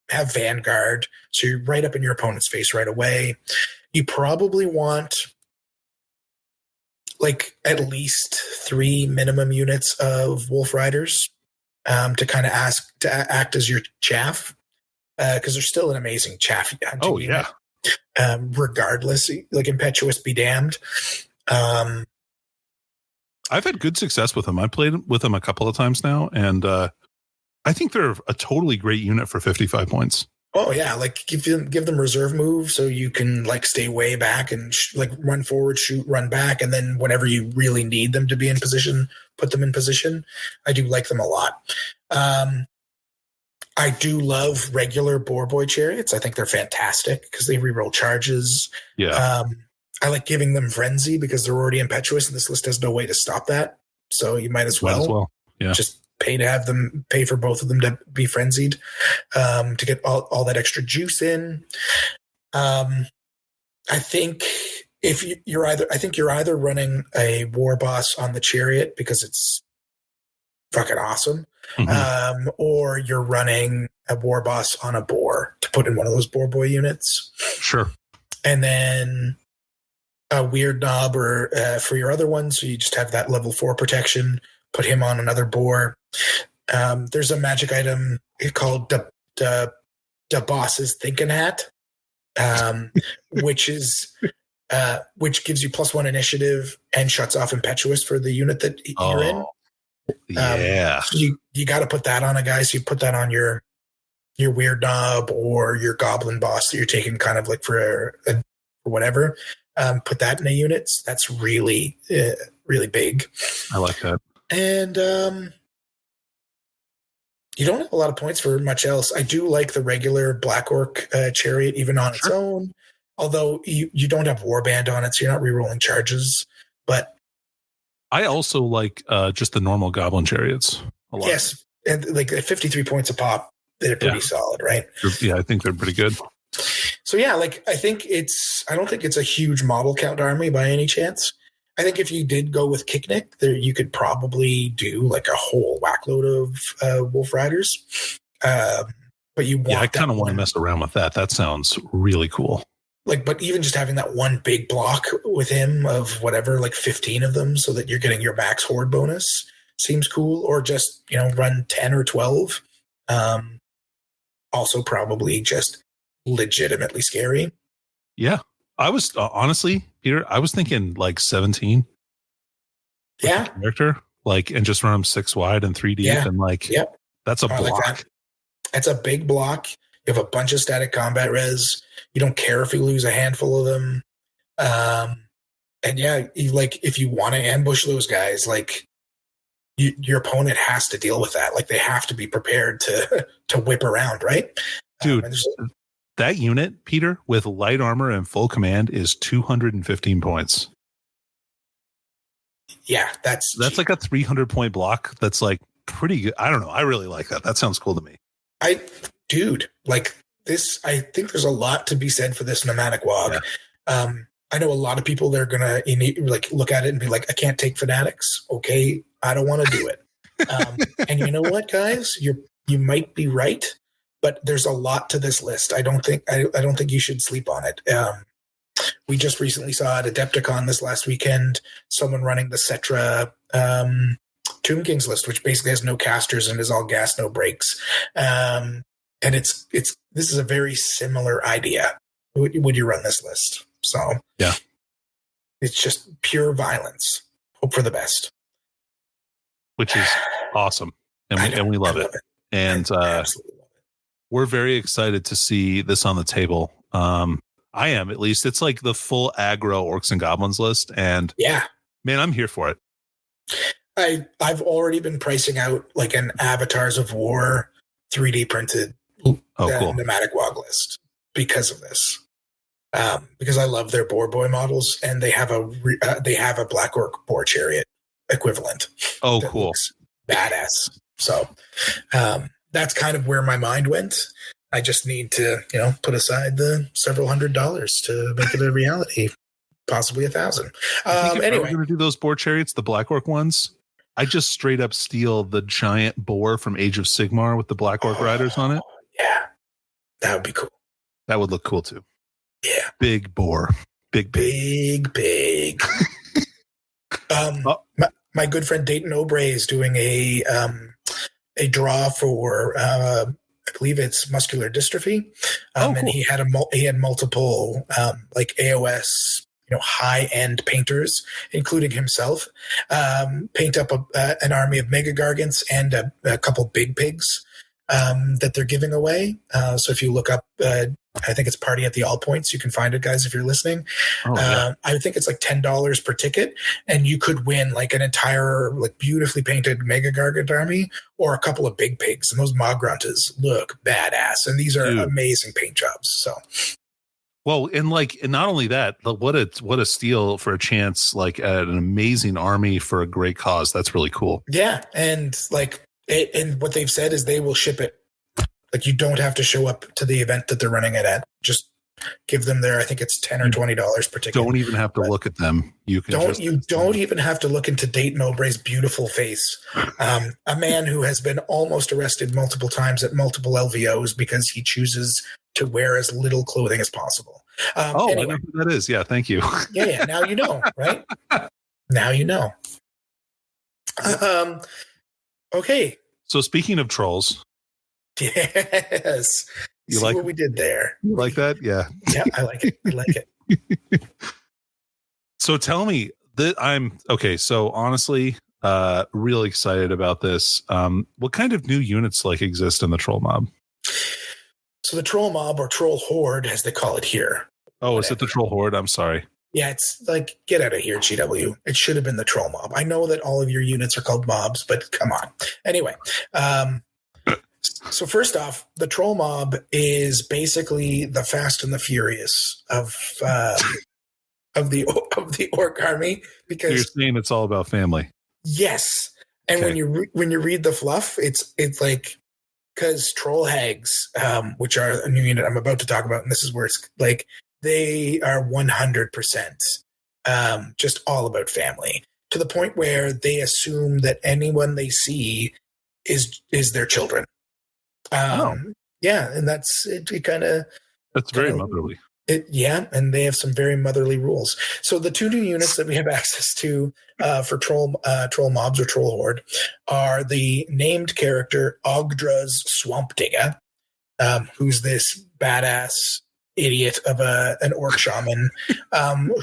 have Vanguard, so you're right up in your opponent's face right away. You probably want like at least 3 minimum units of Wolf Riders to kind of act as your chaff, because they're still an amazing chaff hunting Oh unit. yeah. Regardless, like Impetuous be damned. I've had good success with them. I played with them a couple of times now, and I think they're a totally great unit for 55 points. Oh yeah, like give them reserve move so you can like stay way back and like run forward, shoot, run back, and then whenever you really need them to be in position, put them in position. I do like them a lot. I do love regular Boar Boy Chariots. I think they're fantastic because they reroll charges. Yeah. I like giving them Frenzy because they're already impetuous, and this list has no way to stop that. So you might as well. Yeah. Just pay for both of them to be frenzied, to get all that extra juice in. I think you're either running a war boss on the chariot because it's fucking awesome, or you're running a war boss on a boar to put in one of those Boar Boy units. Sure. And then a weird knob or for your other one, so you just have that level 4 protection. Put him on another boar. There's a magic item called the boss's thinking hat, which gives you +1 initiative and shuts off impetuous for the unit that you're in. Yeah. So you got to put that on a guy. So you put that on your weird knob or your goblin boss that you're taking kind of like for whatever. Put that in a unit. So that's really, really big. I like that. And you don't have a lot of points for much else. I do like the regular Black Orc chariot, even on its own. Although you don't have Warband on it, so you're not rerolling charges. But I also like just the normal Goblin chariots a lot. Yes, and like at 53 points a pop, they're pretty solid, right? Yeah, I think they're pretty good. So yeah, like I don't think it's a huge model count army by any chance. I think if you did go with Kicknick, there you could probably do like a whole whackload of Wolf Riders. But you want, I kind of want to mess around with that. That sounds really cool. Like, but even just having that one big block with him of whatever, like 15 of them, so that you're getting your max horde bonus seems cool. Or just run 10 or 12. Also, probably just legitimately scary. Yeah. I was honestly, Peter, I was thinking like 17. Yeah. Character, like, and just run them 6 wide and 3 deep. And like, that's a block. Like that. That's a big block. You have a bunch of static combat res. You don't care if you lose a handful of them. And yeah, if you want to ambush those guys, like your opponent has to deal with that. Like they have to be prepared to whip around, right? Dude, that unit, Peter, with light armor and full command is 215 points. Yeah, that's cheap. Like a 300 point block. That's like pretty good. I don't know. I really like that. That sounds cool to me. Like this, I think there's a lot to be said for this Nomadic Waagh. Yeah. I know a lot of people that are gonna look at it and be like, I can't take fanatics. Okay, I don't want to do it. And you know what, guys, you might be right, but there's a lot to this list. I don't think you should sleep on it. We just recently saw at Adepticon this last weekend someone running the Cetra Tomb Kings list, which basically has no casters and is all gas, no breaks. And this is a very similar idea. Would you run this list? So yeah, it's just pure violence. Hope for the best, which is awesome, and we love it. And absolutely love it. We're very excited to see this on the table. I am, at least. It's like the full aggro Orcs and Goblins list, and yeah, man, I'm here for it. I've already been pricing out like an Avatars of War 3D printed cool. Nomadic Waaaghs list because of this. Because I love their Boar Boy models, and they have a Black Orc Boar Chariot equivalent. Oh, cool, badass. So that's kind of where my mind went. I just need to put aside the several $100s to make it a reality. possibly 1,000. I think if I Anyway, was going to do those boar chariots, the Black Orc ones, I just straight up steal the giant boar from Age of Sigmar with the Black Orc riders on it. Yeah, that would be cool. That would look cool too. Yeah, big boar, big. My good friend Dayton Obrey is doing a draw for I believe it's muscular dystrophy, Cool. and he had multiple like AOS, high end painters, including himself, paint up an army of mega gargants and a couple big pigs that they're giving away. So if you look up, I think it's Party at the All Points. You can find it, guys, if you're listening. I think it's like $10 per ticket, and you could win like an entire like beautifully painted mega gargant army or a couple of big pigs. And those Mograntas look badass, and these are amazing paint jobs. So. Well, and not only that, but what a steal for a chance, like at an amazing army for a great cause. That's really cool. Yeah, and and what they've said is they will ship it. Like, you don't have to show up to the event that they're running it at. Just give them I think it's $10 or $20 per ticket. Don't even have to look at them. You don't even have to look into Dayton Obrey's beautiful face. A man who has been almost arrested multiple times at multiple LVOs because he chooses to wear as little clothing as possible. Anyway. I know who that is. Yeah, thank you. Yeah. Now you know, right? Now you know. Okay. So speaking of trolls. Yes. You See like what we did there? You like that? Yeah. Yeah, I like it. I like it. So tell me that so honestly, really excited about this. What kind of new units exist in the troll mob? So the troll mob, or troll horde, as they call it here. Oh, is it the troll horde? I'm sorry. Yeah, it's like, get out of here, GW. It should have been the troll mob. I know that all of your units are called mobs, but come on. Anyway, so first off, the troll mob is basically the Fast and the Furious of the orc army, because you're saying it's all about family. Yes, and when you read the fluff, it's like, because troll hags, which are a new unit I'm about to talk about, and this is where it's like they are 100% just all about family, to the point where they assume that anyone they see is their children. Yeah, and that's it. That's very motherly. And they have some very motherly rules. So the two new units that we have access to for troll mobs or troll horde are the named character Ogdra's Swamp Digger, who's this badass idiot of an orc shaman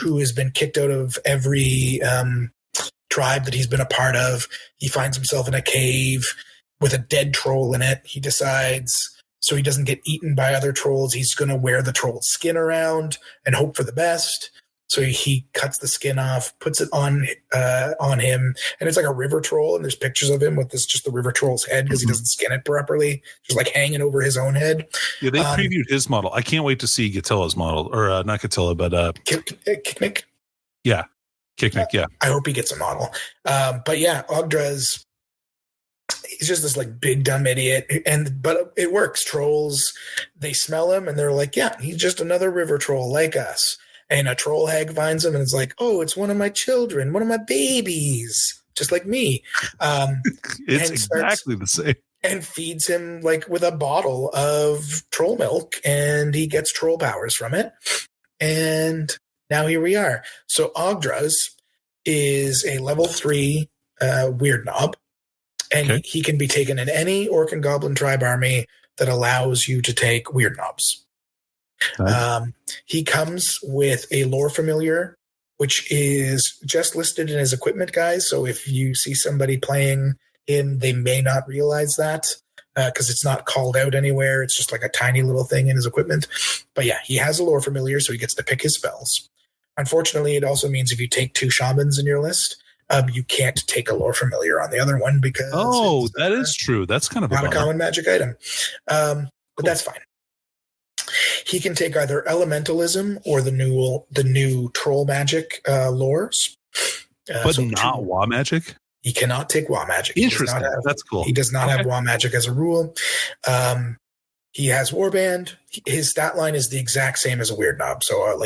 who has been kicked out of every tribe that he's been a part of. He finds himself in a cave with a dead troll in it. He decides, so he doesn't get eaten by other trolls, he's going to wear the troll's skin around and hope for the best. So he cuts the skin off, puts it on him, and it's like a river troll, and there's pictures of him with just the river troll's head, because he doesn't skin it properly, just like hanging over his own head. Yeah, they previewed his model. I can't wait to see Gatilla's model, or not Gatilla, but Kicknick. Yeah, Kicknick. Yeah, I hope he gets a model. But yeah, Ogdra's, he's just this like big dumb idiot, but it works. Trolls, they smell him and they're like, yeah, he's just another river troll like us. And a troll hag finds him and it's like, oh, it's one of my children, one of my babies, just like me. It's exactly the same. And feeds him like with a bottle of troll milk, and he gets troll powers from it. And now here we are. So Ogdra's is a level 3 weird knob. And he can be taken in any Orc and Goblin Tribe army that allows you to take weird knobs. He comes with a lore familiar, which is just listed in his equipment, guys. So if you see somebody playing him, they may not realize that because it's not called out anywhere. It's just like a tiny little thing in his equipment. But yeah, he has a lore familiar, so he gets to pick his spells. Unfortunately, it also means if you take 2 shamans in your list, you can't take a lore familiar on the other one because that is true. That's kind of not a common magic item, but that's fine. He can take either elementalism or the new troll magic lores, but not Waaagh magic. He cannot take Waaagh magic. Interesting. That's cool. He does not have Waaagh magic as a rule. He has Warband. His stat line is the exact same as a weird knob. So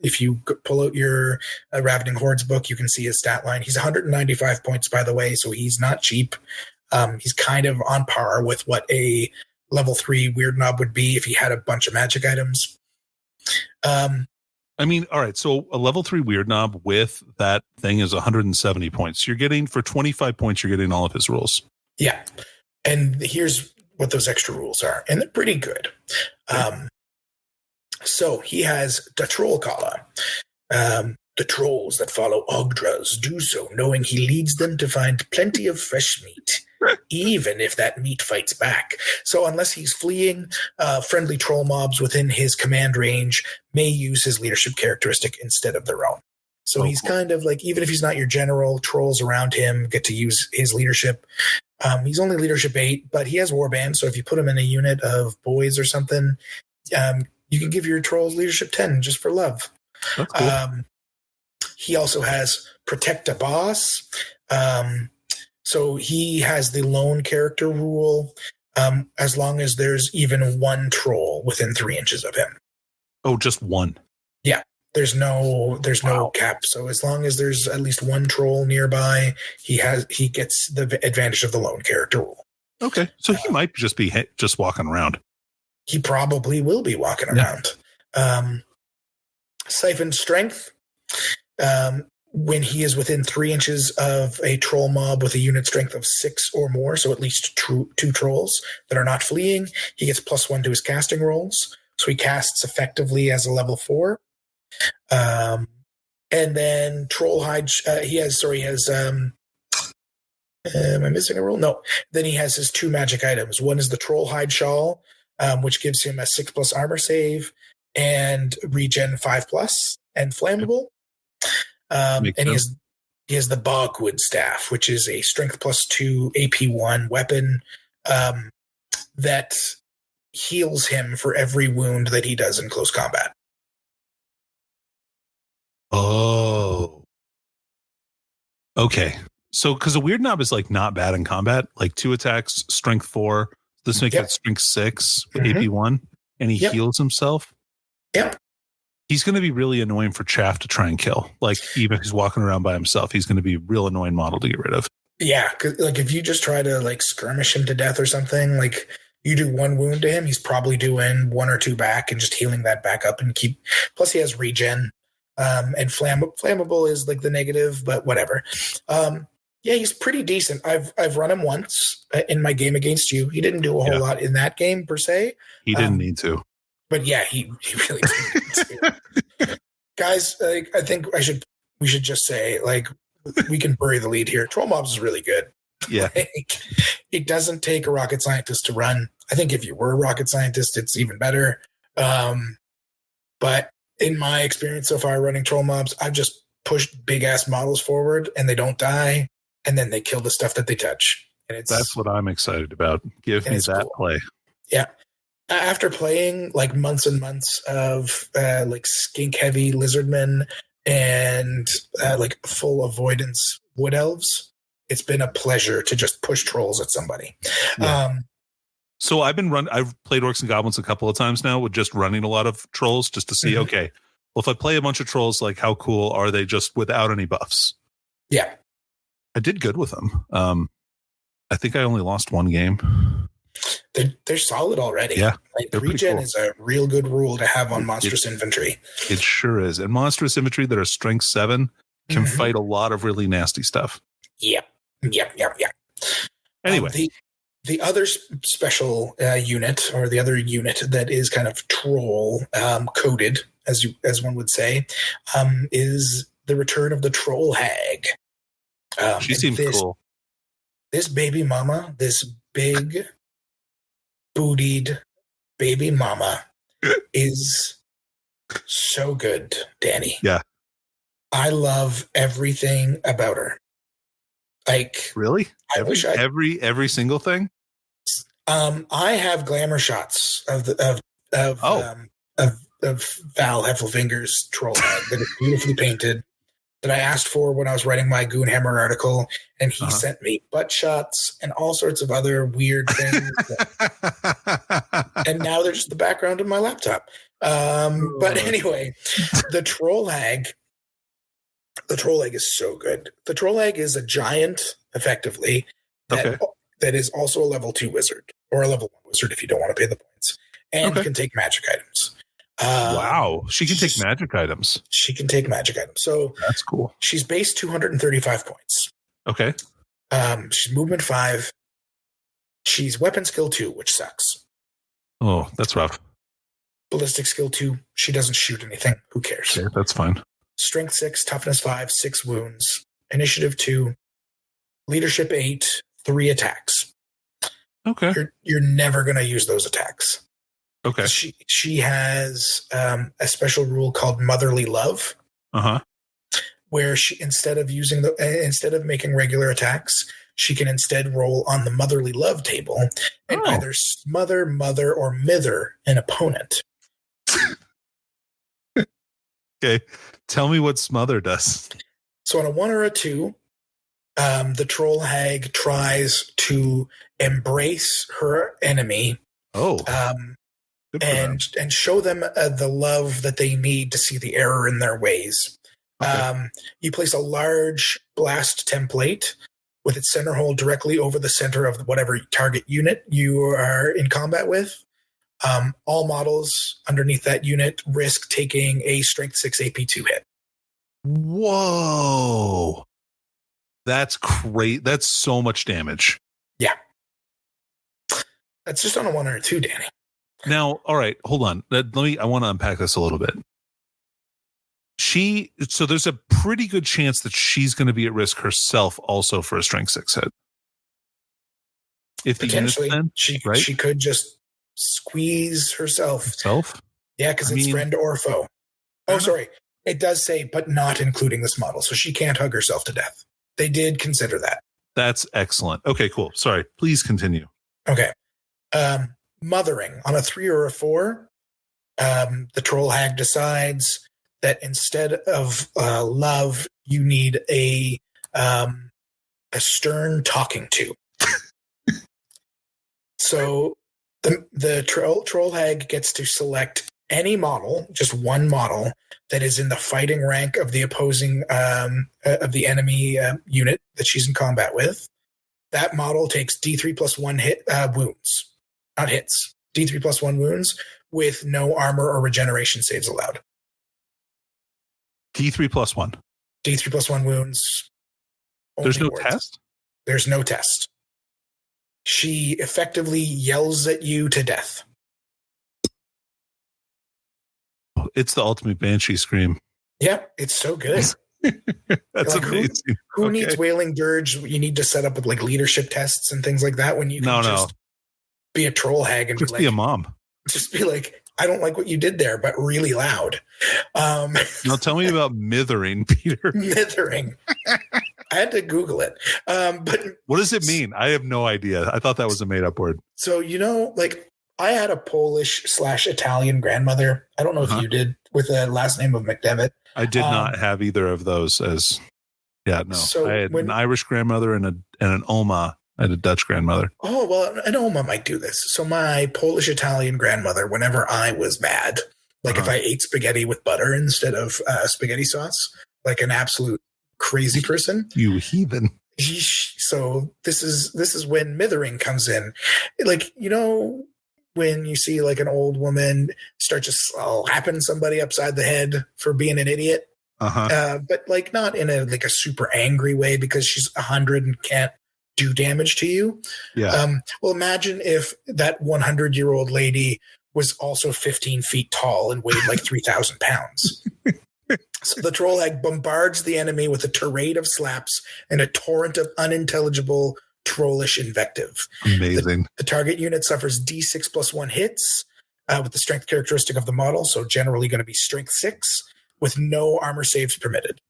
if you pull out your Ravening Hordes book, you can see his stat line. He's 195 points, by the way, so he's not cheap. He's kind of on par with what a level 3 Weird Knob would be if he had a bunch of magic items. I mean, all right, so a level 3 Weird Knob with that thing is 170 points. You're getting, for 25 points, you're getting all of his rules. Yeah. And here's what those extra rules are, and they're pretty good. So he has the Troll Collar. The trolls that follow Ogdras do so, knowing he leads them to find plenty of fresh meat, even if that meat fights back. So unless he's fleeing, friendly troll mobs within his command range may use his leadership characteristic instead of their own. So he's kind of like, even if he's not your general, trolls around him get to use his leadership. He's only leadership 8, but he has warband. So if you put him in a unit of boys or something, you can give your trolls leadership 10 just for love. That's cool. He also has Protect a Boss. So he has the lone character rule as long as there's even one troll within 3 inches of him. Oh, just one. Yeah. There's no cap. So as long as there's at least one troll nearby, he gets the advantage of the lone character rule. Okay. So he might just be just walking around. He probably will be walking around. Siphon Strength. When he is within 3 inches of a troll mob with a unit strength of 6 or more, so at least 2 trolls that are not fleeing, he gets +1 to his casting rolls. So he casts effectively as a level 4. And then Troll Hide, am I missing a rule? No. Then he has his 2 magic items. One is the Troll Hide Shawl, which gives him a 6+ armor save and regen 5+ and flammable. And he has the Bogwood Staff, which is a strength +2 AP1 weapon that heals him for every wound that he does in close combat. Oh. Okay. So, because a Weird Knob is like not bad in combat, like 2 attacks, strength 4. This makes it strength 6 with AP1, and he heals himself. Yep. He's going to be really annoying for Chaff to try and kill. Like, even if he's walking around by himself, he's going to be a real annoying model to get rid of. Yeah, because like if you just try to like skirmish him to death or something, like you do 1 wound to him, he's probably doing 1 or 2 back and just healing that back up and keep. Plus, he has regen, and flammable is like the negative, but whatever. Yeah, he's pretty decent. I've run him once in my game against you. He didn't do a whole lot in that game per se. He didn't need to. But yeah, he really didn't. Guys, like, I think we should just say, like, we can bury the lead here. Troll Mobs is really good. Yeah. Like, it doesn't take a rocket scientist to run. I think if you were a rocket scientist, it's even better. But in my experience so far running Troll Mobs, I've just pushed big ass models forward and they don't die, and then they kill the stuff that they touch. And that's what I'm excited about. Give me that play. Yeah. After playing like months and months of like skink heavy lizardmen and like full avoidance wood elves, it's been a pleasure to just push trolls at somebody. Yeah. So I've played Orcs and Goblins a couple of times now with just running a lot of trolls just to see, okay, well, if I play a bunch of trolls, like how cool are they just without any buffs? Yeah. I did good with them. I think I only lost 1 game. They're solid already. Yeah, like regen is a real good rule to have on monstrous infantry. It sure is. And monstrous infantry that are strength 7 can fight a lot of really nasty stuff. Yep. Anyway, the other special unit, or the other unit that is kind of troll coded, as one would say, is the return of the Troll Hag. She seems cool. This baby mama, this big bootied baby mama is so good, Danny. Yeah. I love everything about her. Like, really? Every single thing? I have glamour shots of Val Heffelfinger's troll head that is beautifully painted. that I asked for when I was writing my Goonhammer article, and he sent me butt shots and all sorts of other weird things. And now they're just the background of my laptop. But anyway, the troll hag is so good. The troll hag is a giant, effectively, that is also a level 2 wizard, or a level 1 wizard if you don't want to pay the points, and can take magic items. Wow, she can take magic items. She can take magic items. So that's cool. She's base 235 points. Okay. She's movement 5. She's weapon skill 2, which sucks. Oh, that's rough. Ballistic skill 2. She doesn't shoot anything. Who cares? Okay, that's fine. Strength 6, toughness 5, 6 wounds. Initiative 2. Leadership 8, 3 attacks. Okay. You're never going to use those attacks. Okay. She has a special rule called Motherly Love. Where she instead of making regular attacks, she can instead roll on the Motherly Love table and either smother, mother, or mither an opponent. Okay. Tell me what smother does. So on a 1 or a 2, the troll hag tries to embrace her enemy. And show them the love that they need to see the error in their ways. Okay. You place a large blast template with its center hole directly over the center of whatever target unit you are in combat with. All models underneath that unit risk taking a strength 6 AP2 hit. Whoa. That's great. That's so much damage. Yeah. That's just on a 1 or a 2, Danny. Now, all right, hold on. I want to unpack this a little bit. So there's a pretty good chance that she's going to be at risk herself also for a strength 6 hit. If potentially, she could just squeeze herself. Yeah, because it's friend or foe. Oh, sorry. It does say, but not including this model. So she can't hug herself to death. They did consider that. That's excellent. Okay, cool. Sorry. Please continue. Okay. Mothering on a 3 or a 4. The troll hag decides that instead of love, you need a stern talking to. So the troll hag gets to select any model, just one model, that is in the fighting rank of the opposing of the enemy unit that she's in combat with. That model takes D3 plus 1 hit wounds, not hits. D3 plus 1 wounds with no armor or regeneration saves allowed. D3 plus 1. D3 plus 1 wounds. There's no test? There's no test. She effectively yells at you to death. It's the ultimate Banshee scream. Yeah, it's so good. That's like, amazing. Who needs Wailing Dirge? You need to set up with like leadership tests and things like that when you can just be a troll hag and just be a mom. Just be like, I don't like what you did there, but really loud. Now tell me about mithering, Peter. Mithering. I had to Google it. But what does it mean? I have no idea. I thought that was a made up word. So, like I had a Polish/Italian grandmother. I don't know if you did, with the last name of McDevitt. I did not have either of those as, no. So I had an Irish grandmother and an Oma. I had a Dutch grandmother. Oh, well, an Oma might do this. So my Polish-Italian grandmother, whenever I was mad, like if I ate spaghetti with butter instead of spaghetti sauce, like an absolute crazy person. You heathen. So this is when mithering comes in. Like, when you see like an old woman start just slapping somebody upside the head for being an idiot, but like not in a super angry way because she's 100 and can't do damage to you. Yeah. Well, imagine if that 100-year-old lady was also 15 feet tall and weighed like 3,000 pounds. So the troll hag bombards the enemy with a tirade of slaps and a torrent of unintelligible trollish invective. Amazing. The target unit suffers D6 plus 1 hits with the strength characteristic of the model, so generally going to be strength 6 with no armor saves permitted.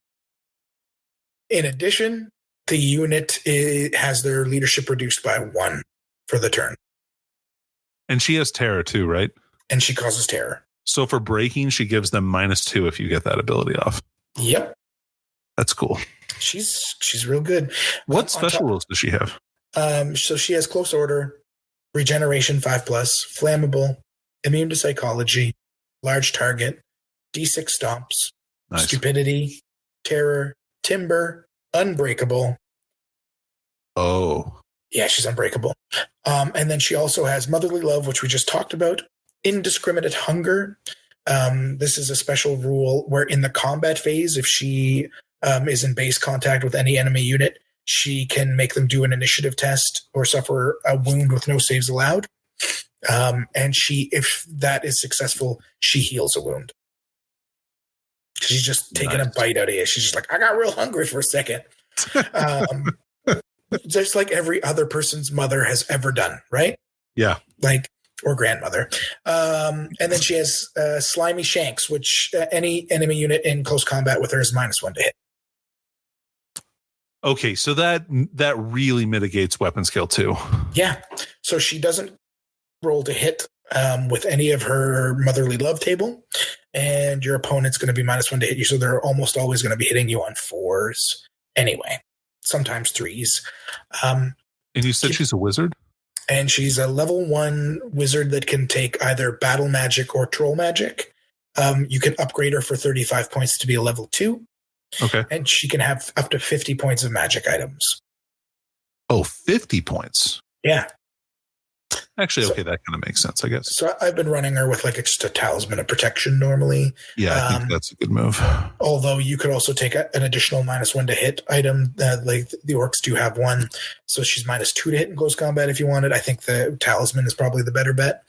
In addition, the unit has their leadership reduced by 1 for the turn. And she has terror too, right? And she causes terror. So for breaking, she gives them -2 if you get that ability off. Yep. That's cool. She's real good. What special rules does she have? So she has Close Order, Regeneration 5+, Flammable, Immune to Psychology, Large Target, D6 Stomps, Nice. Stupidity, Terror, Timber, Unbreakable. Oh. Yeah, she's unbreakable. And then she also has Motherly Love, which we just talked about, Indiscriminate Hunger. This is a special rule where in the combat phase, if she is in base contact with any enemy unit, she can make them do an initiative test or suffer a wound with no saves allowed. And if that is successful, she heals a wound. She's just taking a bite out of you. She's just like, I got real hungry for a second. Just like every other person's mother has ever done, right? Yeah. Or grandmother. And then she has Slimy Shanks, which any enemy unit in close combat with her is -1 to hit. Okay, so that really mitigates weapon skill too. Yeah. So she doesn't roll to hit with any of her Motherly Love table, and your opponent's going to be -1 to hit you, so they're almost always going to be hitting you on 4s anyway, sometimes 3s. And you said she's a wizard? And she's a level 1 wizard that can take either battle magic or troll magic. You can upgrade her for 35 points to be a level 2. Okay. And she can have up to 50 points of magic items. Oh, 50 points. Yeah. Actually, okay, that kind of makes sense, I guess. So I've been running her with just a Talisman of Protection normally. Yeah, I think that's a good move. Although you could also take an additional -1 to hit item. Like the Orcs do have one. So she's -2 to hit in close combat if you wanted. I think the Talisman is probably the better bet.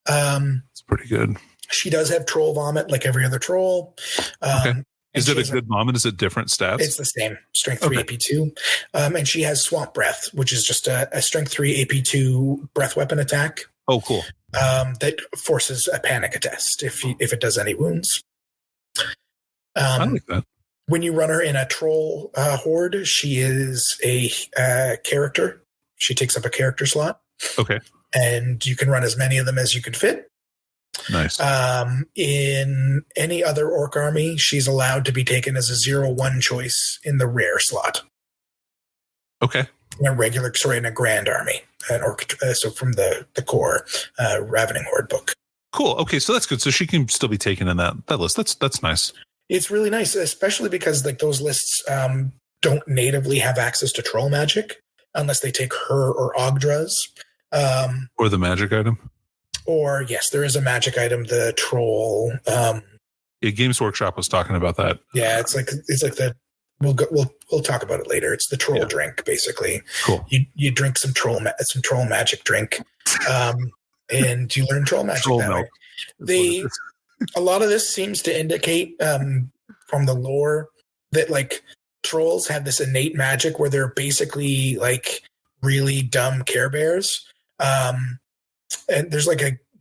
It's pretty good. She does have Troll Vomit like every other troll. Okay. Is it a good vomit? Is it different stats? It's the same. Strength 3 AP2. And she has Swamp Breath, which is just a Strength 3 AP2 breath weapon attack. Oh, cool. That forces a panic test if it does any wounds. I like that. When you run her in a troll horde, she is a character. She takes up a character slot. Okay. And you can run as many of them as you can fit. Nice. In any other orc army, she's allowed to be taken as a 0-1 choice in the rare slot. Okay. In a grand army, an orc. So from the core Ravening Horde book. Cool. Okay, so that's good. So she can still be taken in that list. That's nice. It's really nice, especially because those lists don't natively have access to troll magic unless they take her or Ogdra's. Or the magic item. Or yes, there is a magic item, the troll. Games Workshop was talking about that. Yeah, it's like we'll talk about it later. It's the troll drink, basically. Cool. You drink some troll magic drink, and you learn troll magic that way. A lot of this seems to indicate from the lore that trolls have this innate magic where they're basically really dumb Care Bears. And there's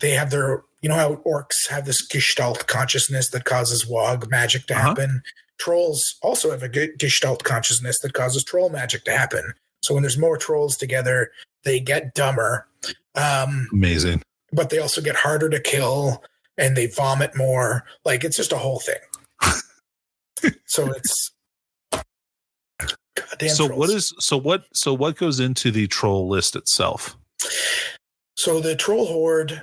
they have their, how orcs have this gestalt consciousness that causes Waagh magic to happen. Trolls also have a gestalt consciousness that causes troll magic to happen. So when there's more trolls together, they get dumber. Amazing. But they also get harder to kill and they vomit more. It's just a whole thing. So it's goddamn trolls. What goes into the troll list itself? So the troll horde,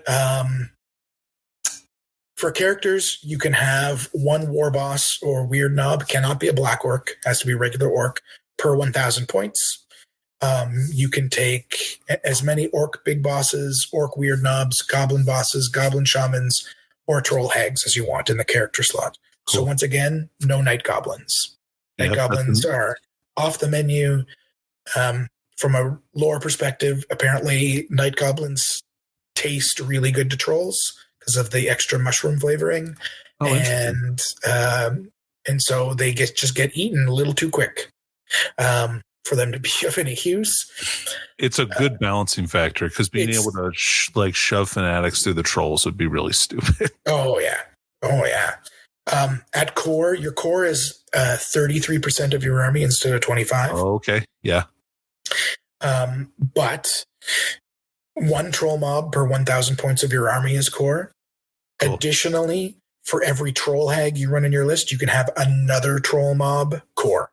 for characters, you can have one war boss or weird knob. Cannot be a black orc, has to be a regular orc per 1,000 points. You can take as many orc big bosses, orc weird knobs, goblin bosses, goblin shamans, or troll hags as you want in the character slot. Cool. So once again, no night goblins. Night goblins are off the menu. From a lore perspective, apparently night goblins taste really good to trolls because of the extra mushroom flavoring. And so they just get eaten a little too quick for them to be of any use. It's a good balancing factor because being able to shove fanatics through the trolls would be really stupid. Oh yeah. At core, your core is 33% of your army instead of 25. Oh, okay. Yeah. But one troll mob per 1,000 points of your army is core. Cool. Additionally, for every troll hag you run in your list, you can have another troll mob core.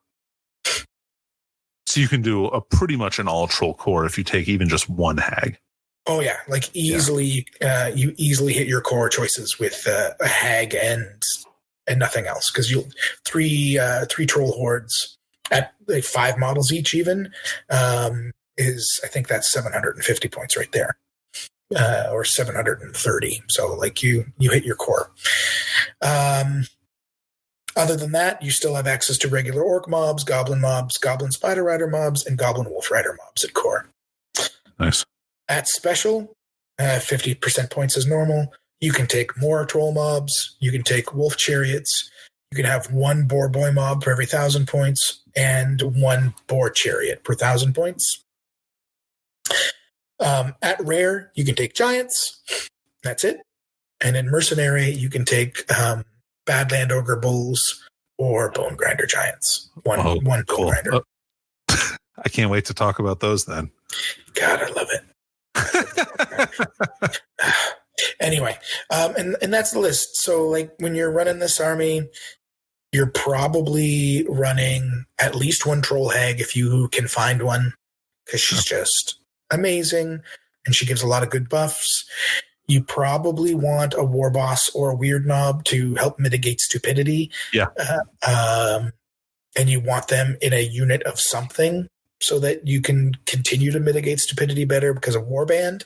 So you can do a pretty much an all troll core if you take even just one hag. Oh yeah, like easily, you easily hit your core choices with a hag and nothing else, because you'll three troll hordes at like 5 models each even is, I think that's 750 points right there, or 730. So like you hit your core. Other than that, you still have access to regular orc mobs, goblin spider rider mobs, and goblin wolf rider mobs at core. Nice. At special, 50% points as normal. You can take more troll mobs. You can take wolf chariots. You can have 1 boar boy mob for every 1,000 points and 1 boar chariot per 1,000 points. At rare, you can take giants. That's it. And in mercenary, you can take Badland Ogre Bulls or Bone Grinder Giants. One Bone Grinder. I can't wait to talk about those then. God, I love it. Anyway, and that's the list. So like when you're running this army, you're probably running at least 1 troll hag if you can find one, because she's just amazing and she gives a lot of good buffs. You probably want a war boss or a weird knob to help mitigate stupidity. Yeah. And you want them in a unit of something so that you can continue to mitigate stupidity better because of warband.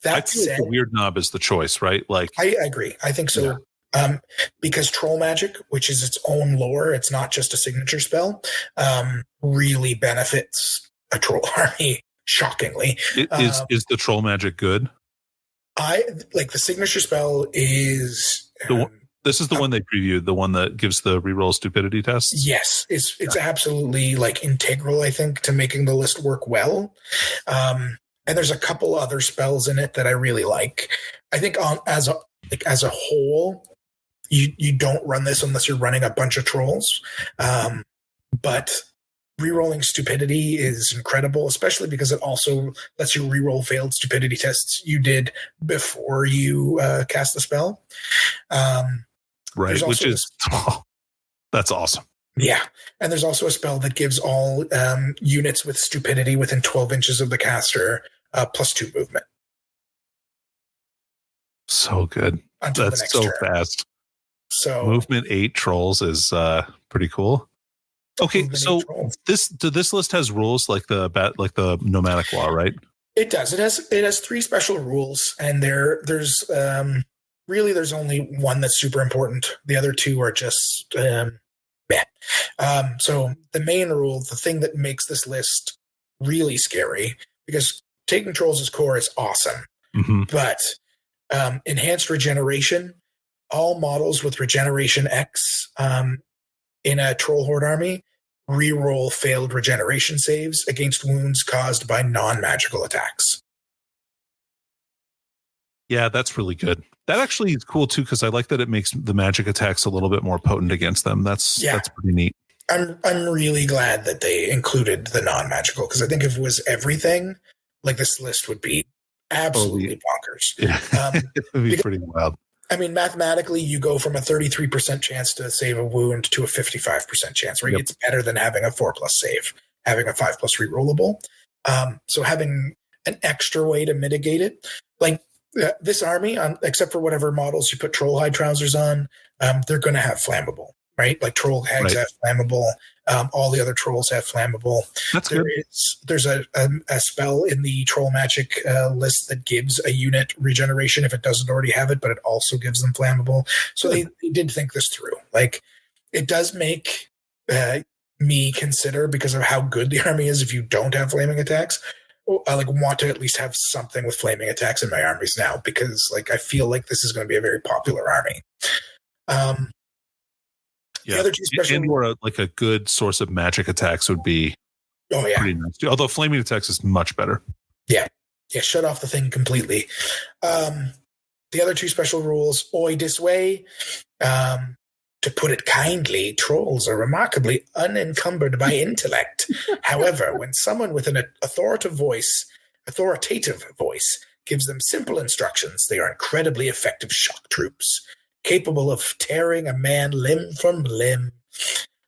That said, the weird knob is the choice, right? Like I agree. I think so. Yeah. Because troll magic, which is its own lore, it's not just a signature spell, really benefits a troll army. Shockingly, is the troll magic good? I like the signature spell is. This is the one they previewed, the one that gives the reroll stupidity tests. Yes, it's absolutely like integral, I think, to making the list work well. And there's a couple other spells in it that I really like. I think as a whole, you don't run this unless you're running a bunch of trolls. But rerolling stupidity is incredible, especially because it also lets you reroll failed stupidity tests you did before you cast the spell. Right, which is that's awesome. Yeah, and there's also a spell that gives all units with stupidity within 12 inches of the caster +2 movement. So good. That's so fast. So movement 8 trolls is pretty cool. Okay, so this list has rules like the Nomadic Waaaghs, right? It does. It has 3 special rules, and there's only one that's super important. The other 2 are just meh. So the main rule, the thing that makes this list really scary, because taking trolls as core is awesome, but enhanced regeneration, all models with regeneration X in a troll horde army reroll failed regeneration saves against wounds caused by non-magical attacks. Yeah, that's really good. That actually is cool too, because I like that it makes the magic attacks a little bit more potent against them. That's pretty neat. I'm really glad that they included the non-magical, because I think if it was everything, like this list would be absolutely bonkers. Yeah. It would be pretty wild. I mean, mathematically, you go from a 33% chance to save a wound to a 55% chance, right? Yep. It's better than having a 4+ save, having a 5+ rerollable. So having an extra way to mitigate it, like this army, except for whatever models you put troll hide trousers on, they're going to have flammable, right? Like troll hags have flammable. All the other trolls have flammable. That's good. There's a spell in the troll magic list that gives a unit regeneration if it doesn't already have it, but it also gives them flammable. So they did think this through. Like, it does make me consider, because of how good the army is, if you don't have flaming attacks, I want to at least have something with flaming attacks in my armies now, because I feel like this is going to be a very popular army. The other 2 special, and or a good source of magic attacks would be pretty nice too. Although flaming attacks is much better. Yeah, shut off the thing completely. The other 2 special rules, oi dis way. To put it kindly, trolls are remarkably unencumbered by intellect. However, when someone with an authoritative voice gives them simple instructions, they are incredibly effective shock troops. capable of tearing a man limb from limb.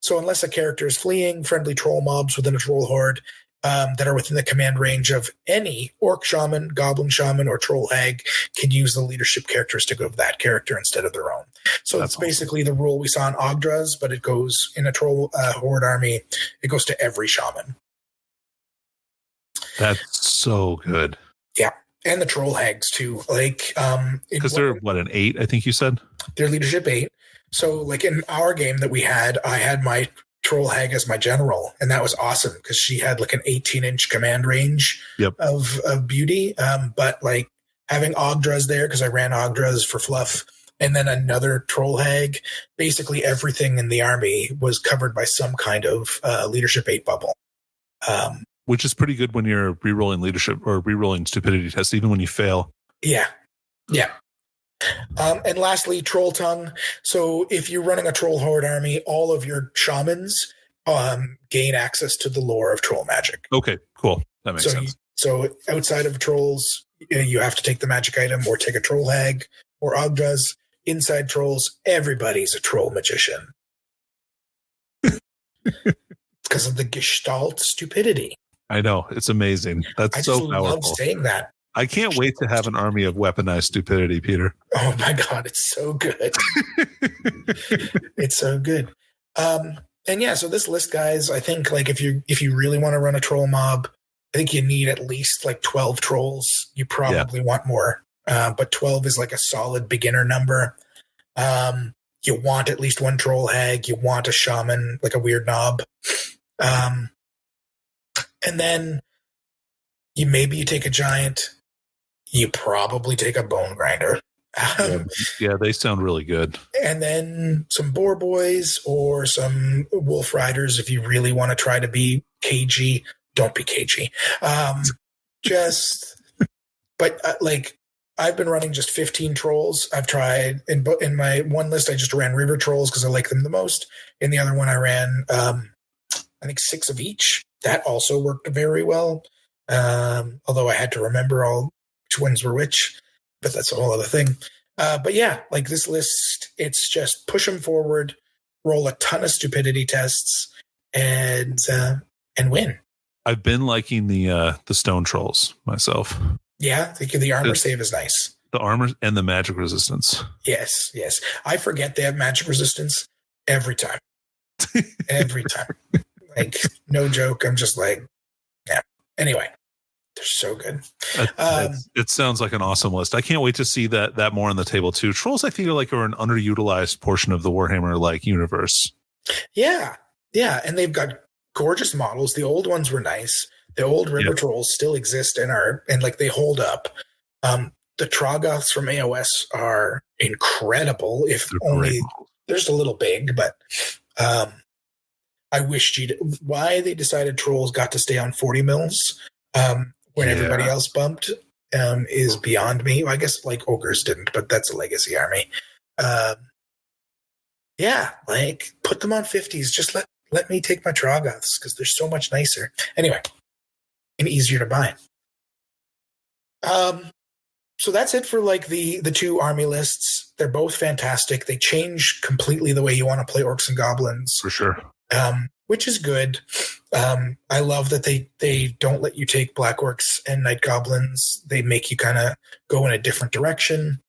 So unless a character is fleeing, friendly troll mobs within a troll horde that are within the command range of any orc shaman, goblin shaman, or troll hag can use the leadership characteristic of that character instead of their own. So that's basically the rule we saw in Ogdras, but it goes in a troll horde army. It goes to every shaman. That's so good. Yeah. And the troll hags too. Like, because they're an 8, I think you said? They're leadership 8. So like in our game that we had, I had my troll hag as my general, and that was awesome because she had like an 18-inch command range of beauty. But like having Ogdras there, because I ran Ogdras for fluff, and then another troll hag, basically everything in the army was covered by some kind of leadership 8 bubble. Which is pretty good when you're rerolling leadership or rerolling stupidity tests, even when you fail. Yeah. Yeah. And lastly, Troll Tongue. So if you're running a Troll Horde army, all of your shamans gain access to the lore of troll magic. Okay, cool. That makes sense. So outside of trolls, you have to take the magic item or take a troll hag or Ogdras. Inside trolls, everybody's a troll magician. Because of the Gestalt stupidity. I know. It's amazing. That's so powerful. I love saying that. I can't wait to have an army of weaponized stupidity, Peter. Oh my God, it's so good. It's so good. And yeah, so this list, guys, I think like if you really want to run a troll mob, I think you need at least like 12 trolls. You probably want more. But 12 is like a solid beginner number. You want at least one troll hag. You want a shaman, like a weird knob. And then you take a giant. You probably take a bone grinder. Yeah, they sound really good. And then some boar boys or some wolf riders if you really want to try to be cagey. Don't be cagey. Like I've been running just 15 trolls. I've tried in my one list. I just ran river trolls because I like them the most. In the other one, I ran I think 6 of each. That also worked very well. Although I had to remember all which ones were which, but that's a whole other thing. But yeah, like this list, it's just push them forward, roll a ton of stupidity tests, and win. I've been liking the stone trolls myself. Yeah, the armor save is nice. The armor and the magic resistance. Yes. I forget they have magic resistance every time. Every time. Like, no joke. I'm just like, yeah. Anyway, they're so good. It sounds like an awesome list. I can't wait to see that more on the table too. Trolls, I think, are an underutilized portion of the Warhammer like universe. Yeah, and they've got gorgeous models. The old ones were nice. The old river trolls still exist and like they hold up. The Troggoths from AOS are incredible. If only they're just a little big, but I wish why they decided trolls got to stay on 40 mils when everybody else bumped is beyond me. Well, I guess like ogres didn't, but that's a legacy army. Like put them on 50s. Just let me take my Troggoths because they're so much nicer. Anyway, and easier to buy. So that's it for like the 2 army lists. They're both fantastic. They change completely the way you want to play orcs and goblins. For sure. Which is good. I love that they don't let you take black orcs and night goblins. They make you kind of go in a different direction.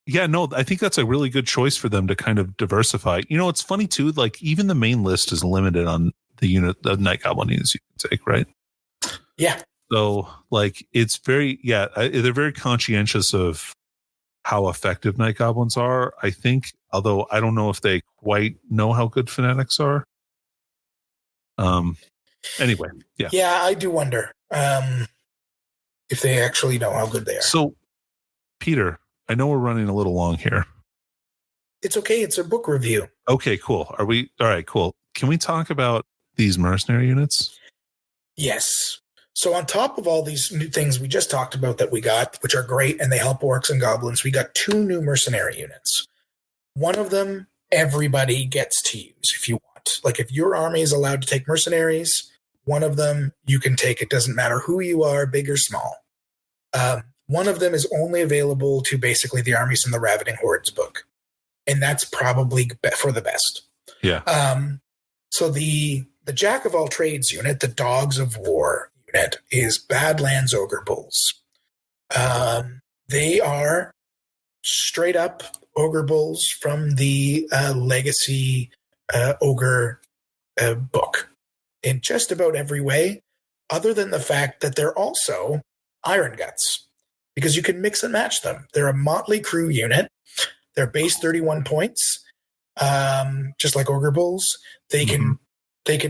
Yeah, no, I think that's a really good choice for them to kind of diversify. You know, it's funny too, like even the main list is limited on the night goblin units you can take, right? Yeah. So like it's very, they're very conscientious of how effective night goblins are, I think, although I don't know if they quite know how good fanatics are. Anyway, yeah. Yeah, I do wonder if they actually know how good they are. So, Peter, I know we're running a little long here. It's okay. It's a book review. Okay, cool. All right, cool. Can we talk about these mercenary units? Yes. So on top of all these new things we just talked about that we got, which are great, and they help orcs and goblins, we got 2 new mercenary units. One of them, everybody gets to use if you want. Like if your army is allowed to take mercenaries, one of them you can take. It doesn't matter who you are, big or small. One of them is only available to basically the armies from the Ravening Hordes book, and that's probably for the best. Yeah. So the Jack of all trades unit, the Dogs of War unit, is Badlands Ogre Bulls. They are straight up Ogre Bulls from the Legacy Ogre book in just about every way, other than the fact that they're also Iron Guts, because you can mix and match them. They're a motley crew unit. They're base 31 points, just like Ogre Bulls. They can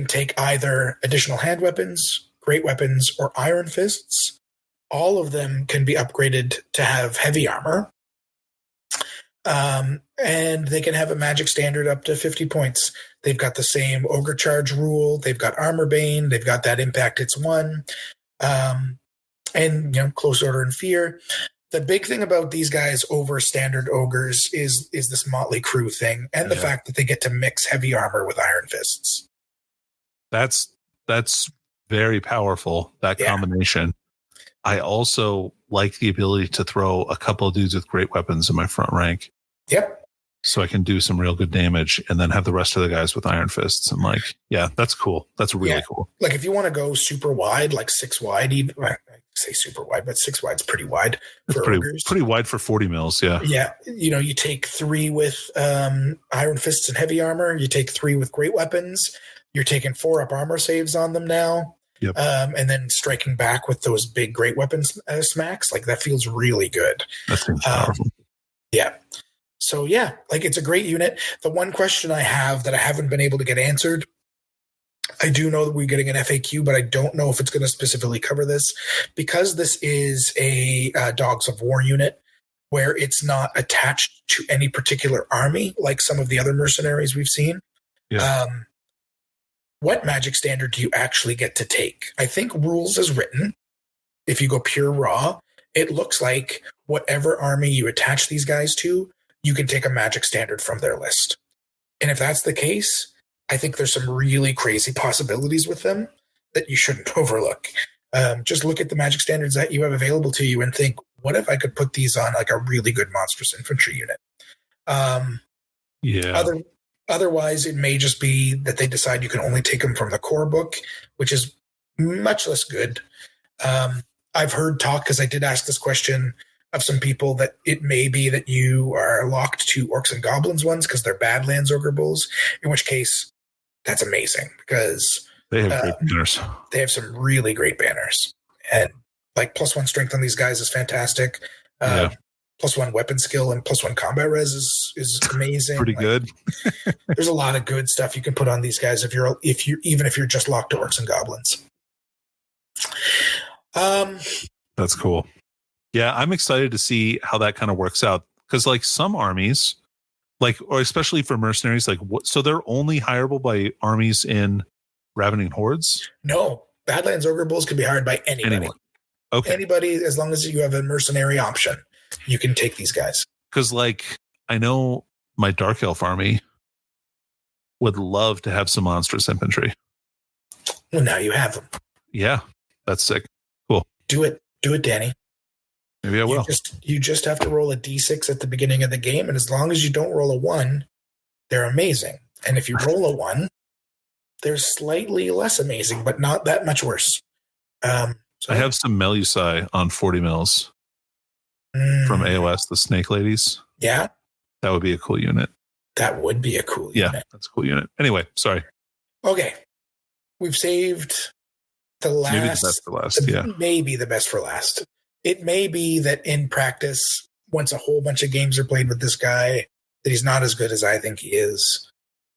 take either additional hand weapons, great weapons, or iron fists. All of them can be upgraded to have heavy armor. And they can have a magic standard up to 50 points. They've got the same Ogre Charge rule. They've got Armor Bane. They've got that Impact Hits 1. And, Close Order and Fear. The big thing about these guys over standard ogres is this motley crew thing, and the fact that they get to mix heavy armor with iron fists. That's very powerful, that combination. I also like the ability to throw a couple of dudes with great weapons in my front rank. Yep. So I can do some real good damage and then have the rest of the guys with iron fists. And that's cool. That's really cool. Like if you want to go super wide, like 6 wide, even I say super wide, but 6 wide's pretty wide for ogres. Pretty wide for 40 mils. Yeah. Yeah. You take 3 with iron fists and heavy armor. You take 3 with great weapons. You're taking 4 up armor saves on them now. Yep. And then striking back with those big great weapons smacks. Like that feels really good. That seems powerful. Yeah. So it's a great unit. The one question I have that I haven't been able to get answered, I do know that we're getting an FAQ, but I don't know if it's going to specifically cover this, because this is a Dogs of War unit where it's not attached to any particular army like some of the other mercenaries we've seen. Yeah. What magic standard do you actually get to take? I think rules as written, if you go pure raw, it looks like whatever army you attach these guys to, you can take a magic standard from their list. And if that's the case, I think there's some really crazy possibilities with them that you shouldn't overlook. Just look at the magic standards that you have available to you and think, what if I could put these on like a really good monstrous infantry unit? Otherwise, it may just be that they decide you can only take them from the core book, which is much less good. I've heard talk, because I did ask this question of some people, that it may be that you are locked to Orcs and Goblins ones because they're Badlands Ogre Bulls, in which case that's amazing because they have great banners. They have some really great banners. And like +1 strength on these guys is fantastic. +1 weapon skill and +1 combat res is amazing. Pretty good. There's a lot of good stuff you can put on these guys if you're just locked to Orcs and Goblins. That's cool. Yeah, I'm excited to see how that kind of works out, because like some armies, or especially for mercenaries, so they're only hireable by armies in Ravening Hordes? No, Badlands Ogre Bulls can be hired by anybody. Anyone. Okay. Anybody, as long as you have a mercenary option, you can take these guys. Because I know my Dark Elf army would love to have some monstrous infantry. Well, now you have them. Yeah, that's sick. Cool. Do it, Danny. Maybe I will. You just have to roll a d6 at the beginning of the game, and as long as you don't roll a 1, they're amazing. And if you roll a 1, they're slightly less amazing, but not that much worse. I have some Melusai on 40 mils from AOS, the Snake Ladies. Yeah. That would be a cool unit. That would be a cool unit. Yeah, that's a cool unit. Anyway, sorry. Okay. We've saved the last. Maybe the best for last, Maybe the best for last. It may be that in practice, once a whole bunch of games are played with this guy, that he's not as good as I think he is.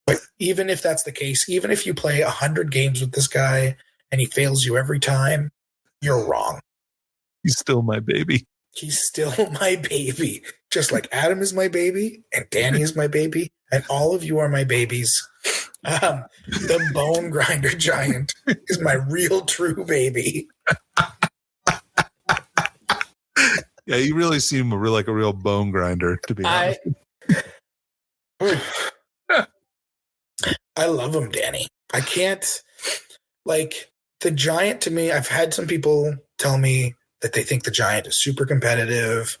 But even if that's the case, even if you play 100 games with this guy and he fails you every time, you're wrong. He's still my baby. He's still my baby. Just like Adam is my baby and Danny is my baby and all of you are my babies. The Bone Grinder Giant is my real true baby. Yeah, you really seem like a real bone grinder, to be honest. I love him, Danny. I can't, the giant to me, I've had some people tell me that they think the giant is super competitive.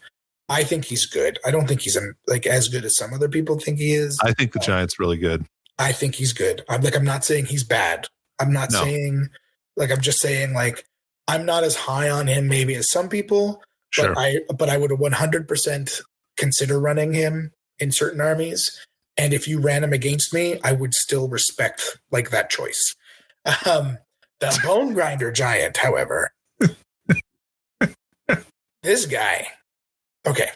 I think he's good. I don't think he's like as good as some other people think he is. I think the giant's really good. I think he's good. I'm not saying he's bad. I'm not saying like, I'm just saying like, I'm not as high on him maybe as some people, Sure. but I would 100% consider running him in certain armies. And if you ran him against me, I would still respect like that choice. The Bone Grinder Giant, however, this guy. Okay.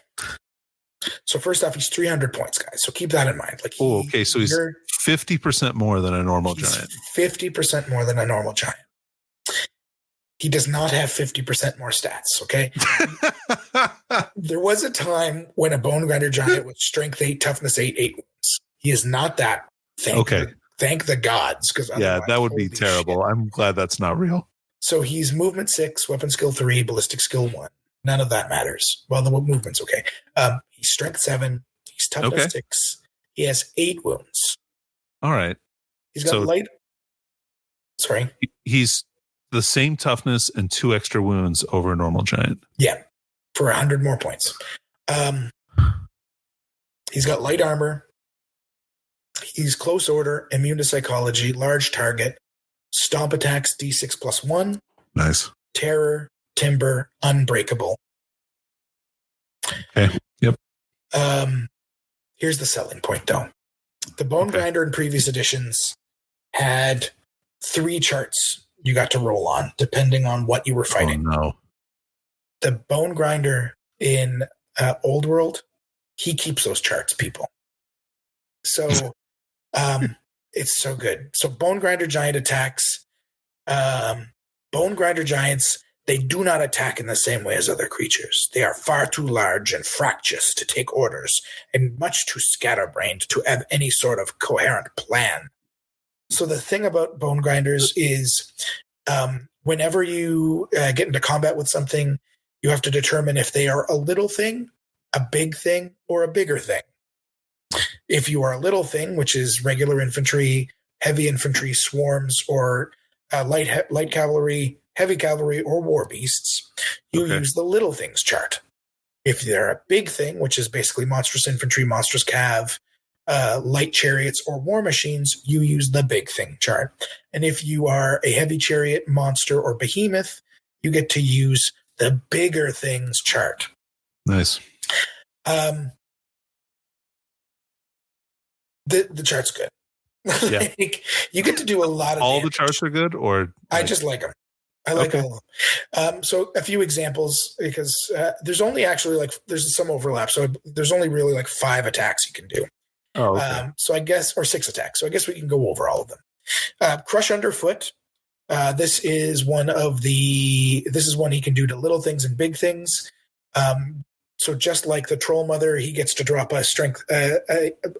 So first off, he's 300 points, guys. So keep that in mind. Like, okay. So he's 50% more than a normal giant. 50% more than a normal giant. He does not have 50% more stats. Okay. There was a time when a Bone Grinder Giant was strength 8, toughness 8, 8 wounds. He is not that. Thank the gods. Because that would be terrible. Shit. I'm glad that's not real. So he's movement 6, weapon skill 3, ballistic skill 1. None of that matters. Well, the movement's okay. He's strength 7. He's toughness 6. He has 8 wounds. All right. He's got light. Sorry. He's the same toughness and 2 extra wounds over a normal giant. Yeah. For 100 more points. He's got light armor. He's close order, immune to psychology, large target, stomp attacks D6 plus 1. Nice. Terror, timber, unbreakable. Okay. Yep. Here's the selling point, though. The Bone Grinder in previous editions had 3 charts you got to roll on, depending on what you were fighting. Oh, no. The Bone Grinder in Old World, he keeps those charts, people. So it's so good. So Bone Grinder Giant attacks. Bone Grinder Giants, they do not attack in the same way as other creatures. They are far too large and fractious to take orders and much too scatterbrained to have any sort of coherent plan. So the thing about Bone Grinders is whenever you get into combat with something, you have to determine if they are a little thing, a big thing, or a bigger thing. If you are a little thing, which is regular infantry, heavy infantry, swarms, or light cavalry, heavy cavalry, or war beasts, you use the little things chart. If they're a big thing, which is basically monstrous infantry, monstrous cav, light chariots, or war machines, you use the big thing chart. And if you are a heavy chariot, monster, or behemoth, you get to use the bigger things chart. Nice. The chart's good. Yeah. You get to do a lot of all damage. The charts are good, or I just like them. I like all of them. So a few examples, because there's only actually there's some overlap. So there's only really 5 attacks you can do. Oh, okay. So I guess, or 6 attacks. So I guess we can go over all of them. Crush underfoot. This is one he can do to little things and big things. So just like the Troll Mother, he gets to drop a strength,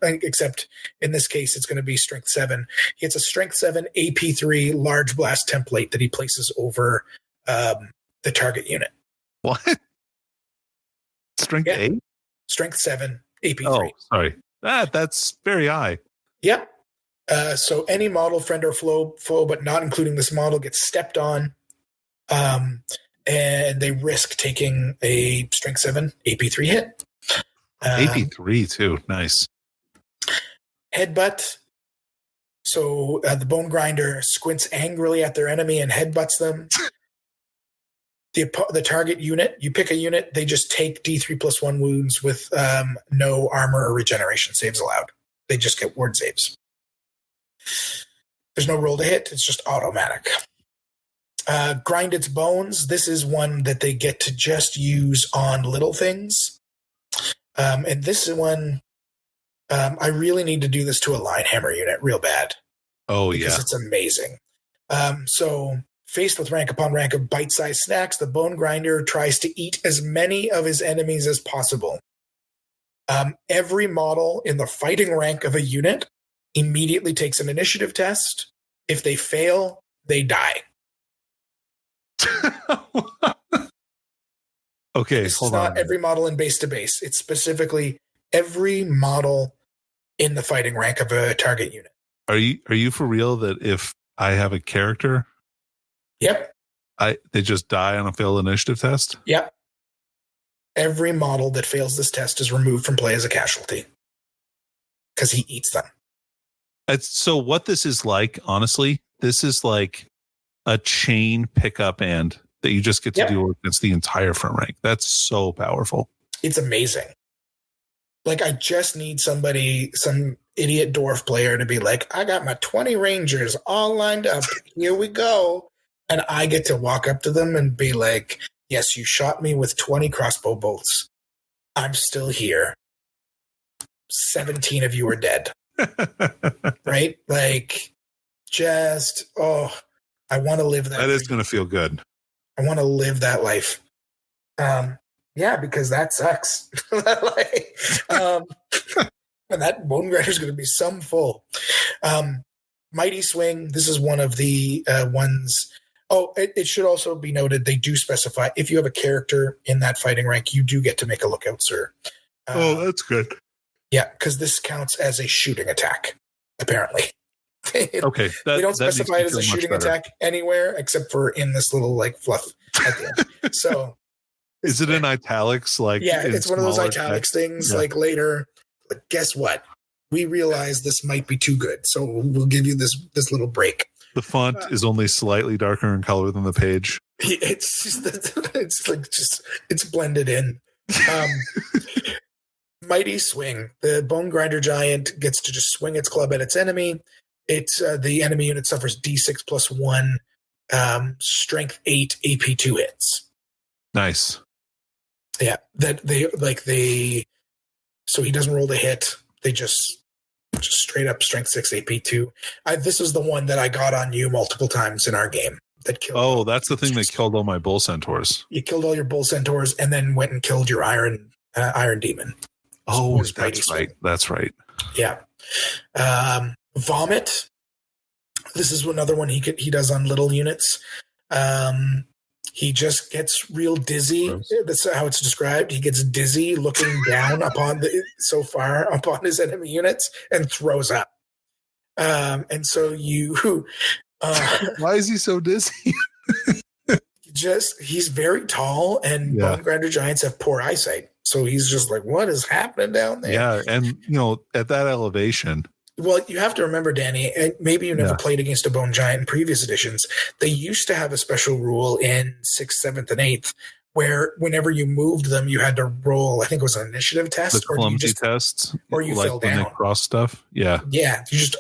except in this case, it's going to be strength 7. He gets a strength 7 AP3 large blast template that he places over the target unit. What? Strength 8? Strength 7 AP3. Oh, sorry. That's very high. Yep. So any model, friend or foe, but not including this model, gets stepped on. And they risk taking a strength 7 AP3 hit. AP3 too. Nice. Headbutt. So the Bone Grinder squints angrily at their enemy and headbutts them. The target unit, you pick a unit, they just take D3 plus 1 wounds with no armor or regeneration saves allowed. They just get ward saves. There's no roll to hit. It's just automatic. Grind its bones. This is one that they get to just use on little things. And this is one, I really need to do this to a line hammer unit real bad. Oh, because it's amazing. So faced with rank upon rank of bite-sized snacks, the Bone Grinder tries to eat as many of his enemies as possible. Every model in the fighting rank of a unit immediately takes an initiative test. If they fail, they die. Okay, this hold is not on. Every model in base to base. It's specifically every model in the fighting rank of a target unit. Are you for real that if I have a character, yep, They just die on a failed initiative test? Yep. Every model that fails this test is removed from play as a casualty because he eats them. So what this is like, honestly, this is like a chain pickup and that you just get to do against the entire front rank. That's so powerful. It's amazing. Like, I just need some idiot dwarf player to be like, I got my 20 rangers all lined up. Here we go. And I get to walk up to them and be like, yes, you shot me with 20 crossbow bolts. I'm still here. 17 of you are dead. Right? Like, just, I want to live that. That is going to feel good. I want to live that life. Yeah, because that sucks. And that Bone Grinder is going to be some full. Mighty Swing, this is one of the ones. Oh, it should also be noted, they do specify if you have a character in that fighting rank, you do get to make a lookout, sir. That's good. Yeah, because this counts as a shooting attack, apparently. Okay. They don't specify it as a shooting attack anywhere except for in this little like fluff at the end. So is it in italics? Like, yeah, it's one of those italics things. Yeah. Like later, like, guess what? We realize this might be too good, so we'll give you this little break. The font is only slightly darker in color than the page. It's blended in. Mighty Swing. The Bone Grinder Giant gets to just swing its club at its enemy. It's the enemy unit suffers D6 plus 1, strength 8, AP 2 hits. Nice. Yeah, so he doesn't roll the hit. They just straight up strength 6, AP 2. This is the one that I got on you multiple times in our game. That killed. That's the thing that killed all my bull centaurs. You killed all your bull centaurs and then went and killed your iron demon. That's right. That's right. Yeah. Vomit. This is another one he does on little units. He just gets real dizzy. Gross. That's how it's described. He gets dizzy looking down upon his enemy units and throws up. And so you why is he so dizzy? He's very tall, and Bone Grinder Giants have poor eyesight. So he's just like, what is happening down there? Yeah, and at that elevation. Well, you have to remember, Danny, and maybe you never played against a Bone Giant in previous editions. They used to have a special rule in 6th, 7th, and 8th where whenever you moved them, you had to roll, I think it was an initiative test. The clumsy tests. Or you fell down. When they cross stuff. Yeah. Yeah. You just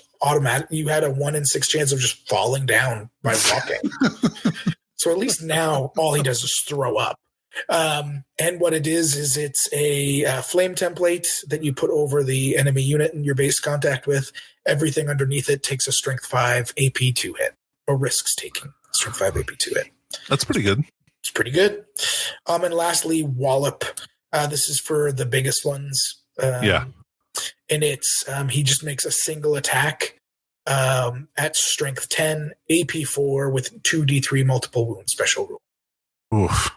you had a 1 in 6 chance of just falling down by walking. So at least now all he does is throw up. And what it is it's a flame template that you put over the enemy unit in your base contact with. Everything underneath it takes a strength 5 AP 2 hit, or risks taking strength 5 AP 2 hit. That's pretty good. It's pretty good. And lastly, Wallop. This is for the biggest ones. And it's he just makes a single attack at strength 10, AP 4 with 2d3 multiple wound special rule. Oof.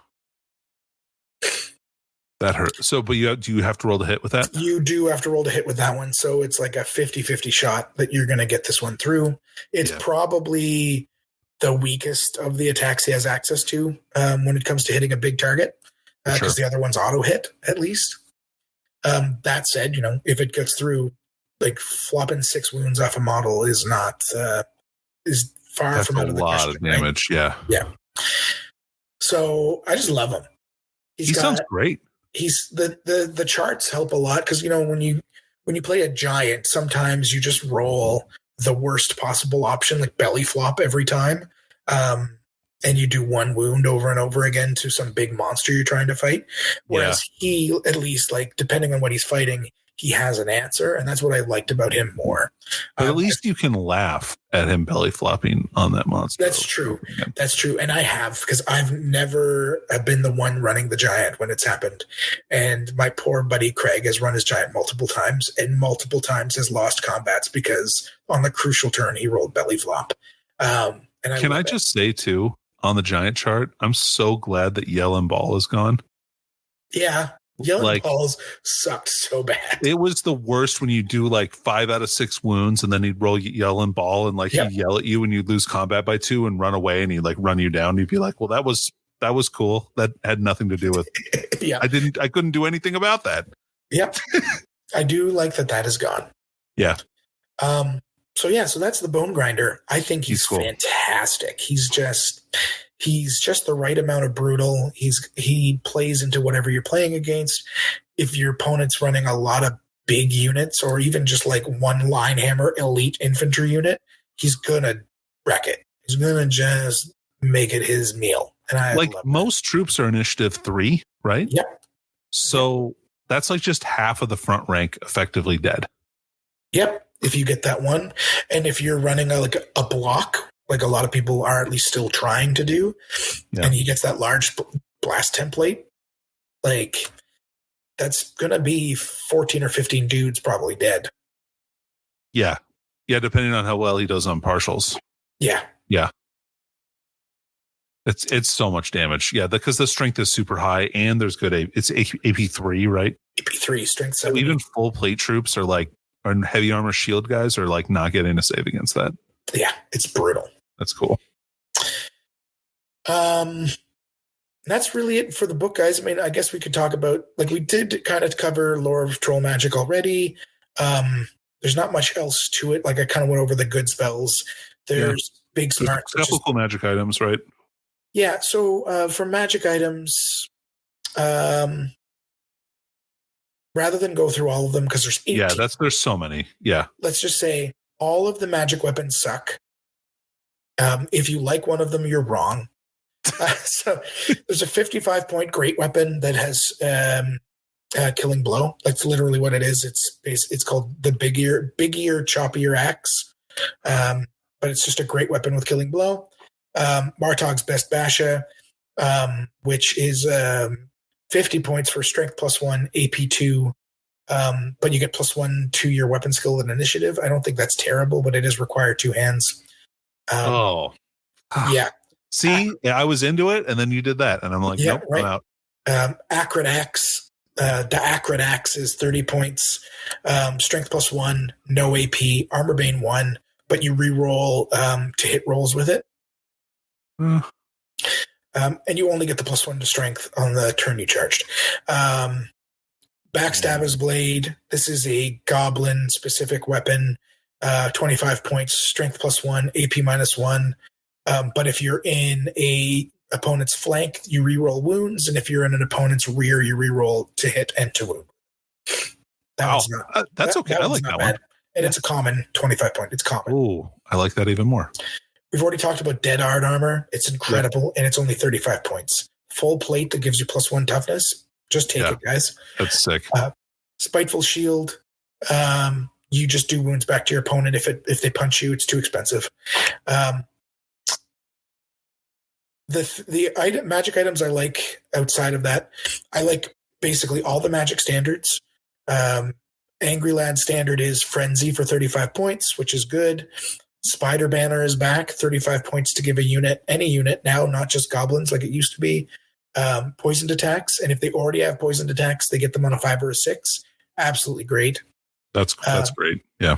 That hurt. So, but do you have to roll the hit with that? You do have to roll the hit with that one. So it's like a 50-50 shot that you're going to get this one through. It's probably the weakest of the attacks he has access to when it comes to hitting a big target, because the other one's auto hit, at least. That said, if it gets through, like flopping 6 wounds off a model is not is far from out of the question. That's a lot of damage. Right? Yeah. So I just love him. He sounds great. He's the charts help a lot because when you play a giant, sometimes you just roll the worst possible option, like belly flop every time, and you do 1 wound over and over again to some big monster you're trying to fight. Whereas he, at least, like depending on what he's fighting, he has an answer, and that's what I liked about him more. But at least you can laugh at him belly flopping on that monster. That's true. That's true. And I have, because I've never been the one running the giant when it's happened. And my poor buddy Craig has run his giant multiple times, and multiple times has lost combats because on the crucial turn he rolled belly flop. Can I just say too, on the giant chart, I'm so glad that Yell and Ball is gone. Yeah. Yelling balls sucked so bad. It was the worst when you do like 5 out of 6 wounds and then he'd roll yelling ball and like he'd yell at you when you lose combat by 2 and run away and he'd like run you down. You'd be like, well, that was cool. That had nothing to do with I couldn't do anything about that. Yep. I do like that is gone. Yeah. So that's the Bone Grinder. I think he's cool. Fantastic. He's just the right amount of brutal. He plays into whatever you're playing against. If your opponent's running a lot of big units or even just like one line hammer elite infantry unit, he's gonna wreck it. He's gonna just make it his meal. And I like most troops are initiative 3, right? Yep. So that's like just half of the front rank effectively dead. Yep. If you get that one, and if you're running a block, like a lot of people are at least still trying to do, and he gets that large blast template, like that's gonna be 14 or 15 dudes probably dead. Yeah, depending on how well he does on partials. Yeah. It's so much damage. Yeah, because the strength is super high, and there's good it's AP3, right? AP3 strength 7. So even full plate troops are like. And heavy armor shield guys are like not getting a save against that. Yeah, it's brutal. That's cool. That's really it for the book, guys. I mean, I guess we could talk about, like, we did kind of cover lore of troll magic already. There's not much else to it. Like, I kind of went over the good spells. There's big smart. Couple cool magic items, right? Yeah. So for magic items, rather than go through all of them, because there's 18. Yeah, there's so many. Yeah. Let's just say all of the magic weapons suck. If you like one of them, you're wrong. So there's a 55-point great weapon that has killing blow. That's literally what it is. It's called the big ear choppier axe. But it's just a great weapon with killing blow. Martog's best basha, which is 50 points for strength +1, AP2, but you get +1 to your weapon skill and initiative. I don't think that's terrible, but it is required 2 hands. Yeah. See, I was into it, and then you did that, and I'm like, nope, right. I'm out. Acrid Axe. The Acrid Axe is 30 points, strength +1, no AP, armor bane 1, but you re-roll to hit rolls with it. And you only get the +1 to strength on the turn you charged. Backstabber's Blade. This is a goblin specific weapon. 25 points, strength +1, AP -1. But if you're in a opponent's flank, you reroll wounds, and if you're in an opponent's rear, you reroll to hit and to wound. That's okay. I like that one. And it's a common 25 point. It's common. Ooh, I like that even more. We've already talked about Dead Art armor. It's incredible, and it's only 35 points. Full plate that gives you +1 toughness. Just take it, guys. That's sick. Spiteful Shield. You just do wounds back to your opponent. If they punch you, it's too expensive. The magic items I like outside of that, I like basically all the magic standards. Angry Lad standard is Frenzy for 35 points, which is good. Spider Banner is back, 35 points to give any unit now, not just goblins like it used to be. Poisoned attacks, and if they already have poisoned attacks, they get them on a 5 or a 6. Absolutely great. That's great. Yeah.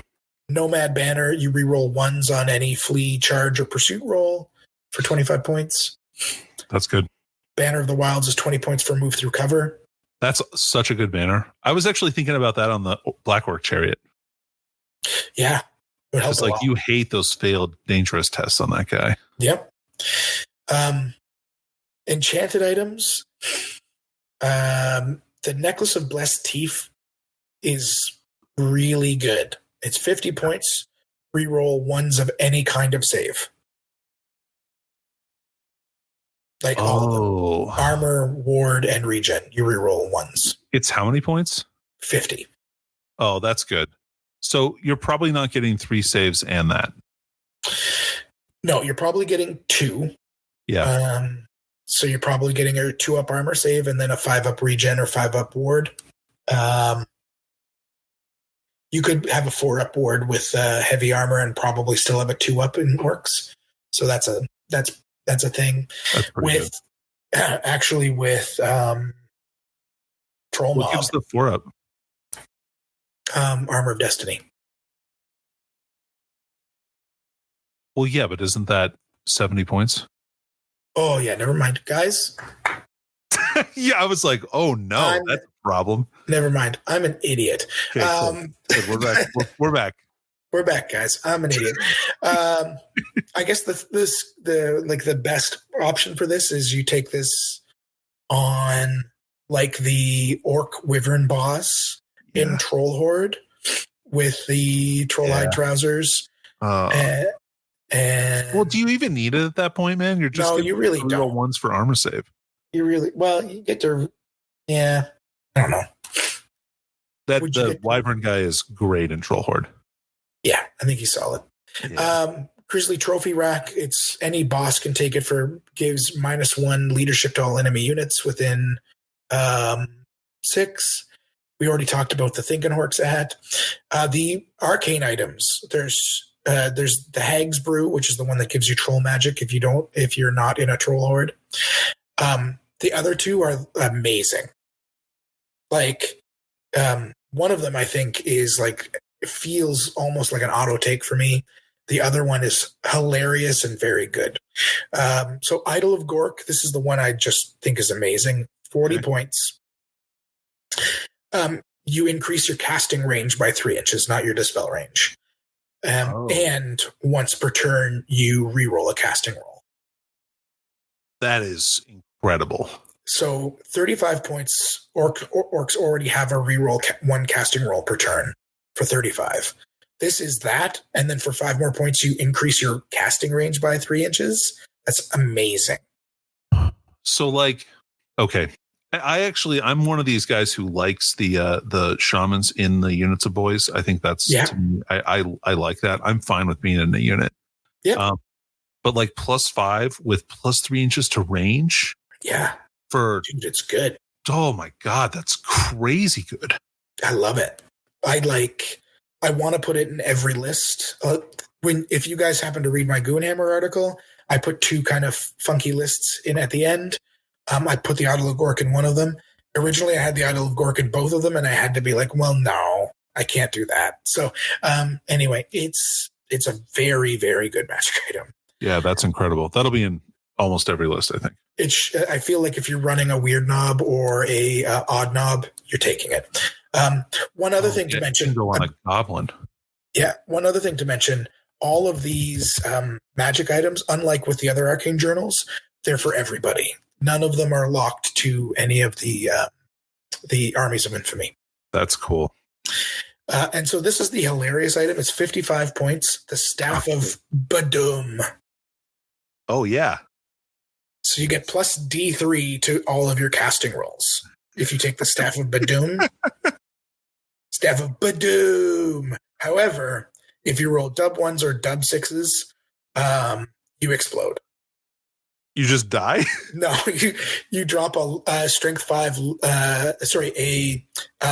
Nomad Banner, you reroll 1s on any flee, charge, or pursuit roll for 25 points. That's good. Banner of the Wilds is 20 points for move through cover. That's such a good banner. I was actually thinking about that on the Black Orc Chariot. Yeah. It's like you hate those failed dangerous tests on that guy. Yep. Enchanted items. The Necklace of Blessed Teeth is really good. It's 50 points. Reroll 1s of any kind of save. Like all of them. Armor, ward, and regen. You reroll 1s. It's how many points? 50. Oh, that's good. So you're probably not getting 3 saves and that. No, you're probably getting 2. Yeah. So you're probably getting a 2-up armor save and then a 5-up regen or 5-up ward. You could have a 4-up ward with heavy armor and probably still have a 2-up in Orcs. So that's a thing. That's pretty good. Actually with troll What mob. gives the 4-up? Armor of Destiny. Well, yeah, but isn't that 70 points? Oh yeah, never mind, guys. Yeah, I was like, oh no, that's a problem. Never mind. I'm an idiot. Okay, cool. Good, we're back. We're back. We're back, guys. I'm an idiot. I guess the best option for this is you take this on like the Orc Wyvern boss in Troll Horde with the troll-hide trousers. And well, do you even need it at that point, man? You're just you really don't. Ones for armor save. You get to, I don't know. That the Wyvern guy is great in Troll Horde. Yeah, I think he's solid. Yeah. Grizzly Trophy Rack. It's any boss can take it gives -1 leadership to all enemy units within 6. We already talked about the Thinking Orcs at. The arcane items. There's the Hag's Brew, which is the one that gives you troll magic if you're not in a troll horde. The other two are amazing. Like one of them I think is like feels almost like an auto take for me. The other one is hilarious and very good. So Idol of Gork, this is the one I just think is amazing. 40 points. You increase your casting range by 3 inches, not your dispel range. And once per turn, you reroll a casting roll. That is incredible. So 35 points. Orcs already have a reroll 1 casting roll per turn for 35. This is that. And then for 5 more points, you increase your casting range by 3 inches. That's amazing. So okay. I'm one of these guys who likes the shamans in the units of boys. I think that's to me, I like that. I'm fine with being in the unit. Yeah. But like +5 with +3 inches to range. Yeah. Dude, it's good. Oh my God, that's crazy good. I love it. I want to put it in every list. If you guys happen to read my Goonhammer article, I put 2 kind of funky lists in at the end. I put the Idol of Gork in one of them. Originally, I had the Idol of Gork in both of them, and I had to be like, well, no, I can't do that. So anyway, it's a very, very good magic item. Yeah, that's incredible. That'll be in almost every list, I think. I feel like if you're running a weird knob or a odd knob, you're taking it. One other thing to mention. Go on a goblin. Yeah, one other thing to mention. All of these magic items, unlike with the other Arcane Journals, they're for everybody. None of them are locked to any of the armies of infamy. That's cool. And so this is the hilarious item. It's 55 points. The Staff of Badum. Oh, yeah. So you get plus D3 to all of your casting rolls. If you take the Staff of Badum. Staff of Badum. However, if you roll dub 1s or dub 6s, you explode. You just die? No, you drop a strength 5, a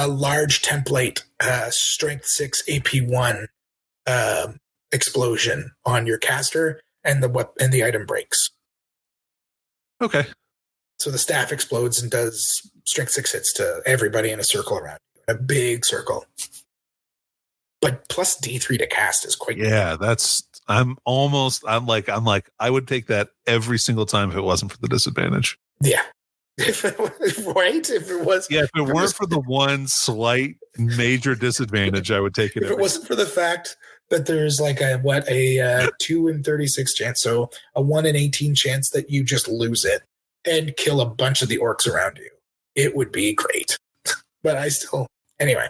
large template, strength 6 AP1 explosion on your caster, and the item breaks. Okay. So the staff explodes and does strength 6 hits to everybody in a circle around you, a big circle. But plus D3 to cast is quite good. Yeah, I'm like, I would take that every single time if it wasn't for the disadvantage. Yeah. If it weren't for the one slight major disadvantage, I would take it. If it wasn't for the fact that there's like a 2 in 36 chance, so a 1 in 18 chance that you just lose it and kill a bunch of the orcs around you, it would be great. But anyway.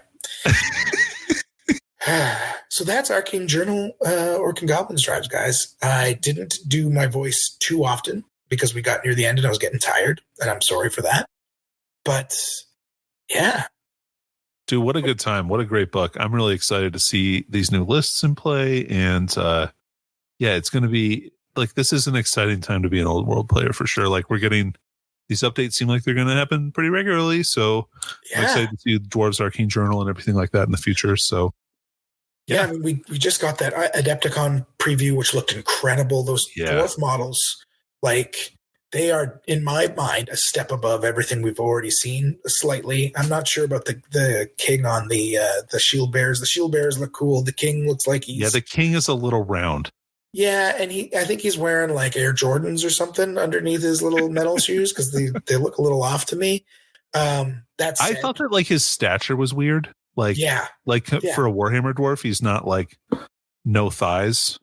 So that's Arcane Journal, Orc and Goblin Tribes, guys. I didn't do my voice too often because we got near the end and I was getting tired, and I'm sorry for that. But yeah. Dude, what a good time. What a great book. I'm really excited to see these new lists in play. And it's going to be like, this is an exciting time to be an old world player for sure. Like, we're getting these updates seem like they're going to happen pretty regularly. So I'm excited to see Dwarves Arcane Journal and everything like that in the future. So yeah, I mean, we just got that Adepticon preview, which looked incredible. Those dwarf models, like, they are, in my mind, a step above everything we've already seen slightly. I'm not sure about the king on the shield bears. The shield bears look cool. The king looks like he's... Yeah, the king is a little round. Yeah, and I think he's wearing like Air Jordans or something underneath his little metal shoes because they look a little off to me. I thought that like his stature was weird. Like, for a Warhammer dwarf, he's not like no thighs.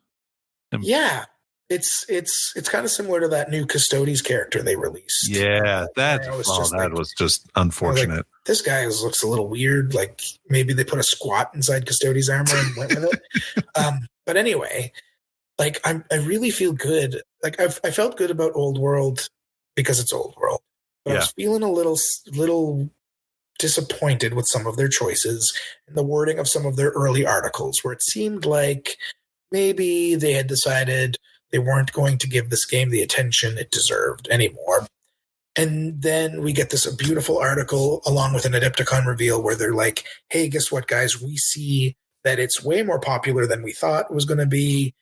Yeah, it's kind of similar to that new Custodes character they released. Yeah, that was just unfortunate. Like, this guy looks a little weird. Like maybe they put a squat inside Custodes armor and went with it. But anyway. Like I really feel good. Like I felt good about Old World because it's Old World. But I was feeling a little disappointed with some of their choices and the wording of some of their early articles, where it seemed like maybe they had decided they weren't going to give this game the attention it deserved anymore. And then we get this beautiful article along with an Adepticon reveal where they're like, "Hey, guess what, guys? We see that it's way more popular than we thought it was going to be."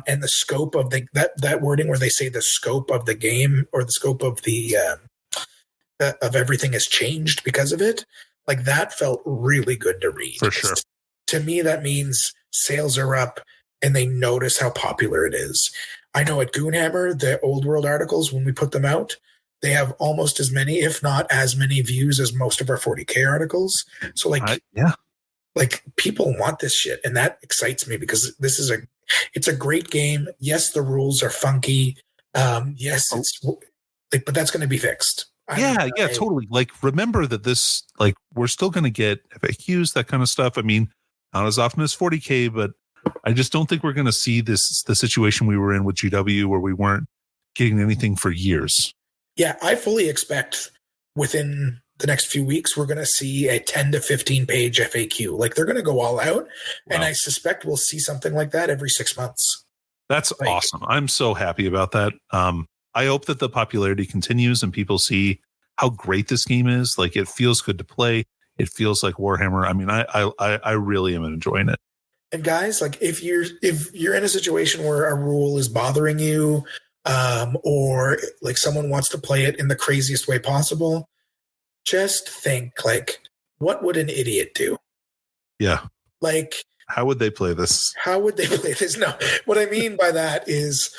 And the scope of that wording where they say the scope of the game or the scope of the of everything has changed because of it, like that felt really good to read. For sure. To me, that means sales are up and they notice how popular it is. I know at Goonhammer, the Old World articles, when we put them out, they have almost as many, if not as many views as most of our 40K articles. So like people want this shit, and that excites me because it's a great game. Yes, the rules are funky. Yes, but that's going to be fixed. Totally. Like, remember that this, like, we're still going to get FAQs, that kind of stuff. I mean, not as often as 40K, but I just don't think we're going to see the situation we were in with GW where we weren't getting anything for years. Yeah, I fully expect within the next few weeks, we're going to see a 10 to 15 page FAQ. Like they're going to go all out. Wow. And I suspect we'll see something like that every 6 months. That's awesome. I'm so happy about that. I hope that the popularity continues and people see how great this game is. Like it feels good to play. It feels like Warhammer. I mean, I really am enjoying it. And guys, like if you're in a situation where a rule is bothering you, or like someone wants to play it in the craziest way possible, just think, like, what would an idiot do? Yeah. Like, how would they play this? No, what I mean by that is,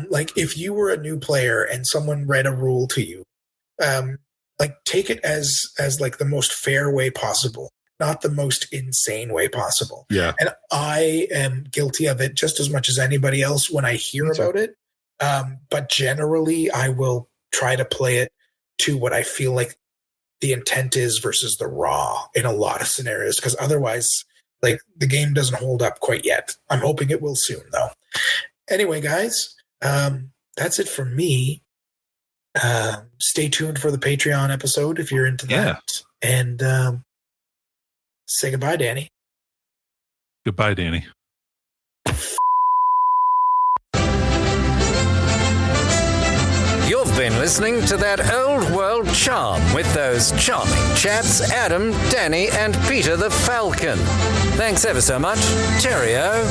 like, if you were a new player and someone read a rule to you, like, take it as like the most fair way possible, not the most insane way possible. Yeah. And I am guilty of it just as much as anybody else when I hear about it. But generally, I will try to play it to what I feel like the intent is versus the raw in a lot of scenarios, because otherwise, like, the game doesn't hold up quite yet. I'm hoping it will soon, though. Anyway, guys, that's it for me. Stay tuned for the Patreon episode if you're into that. And say goodbye, Danny. Goodbye, Danny. You've been listening to That Old World Charm with those charming chaps, Adam, Danny, and Peter the Falcon. Thanks ever so much. Cheerio.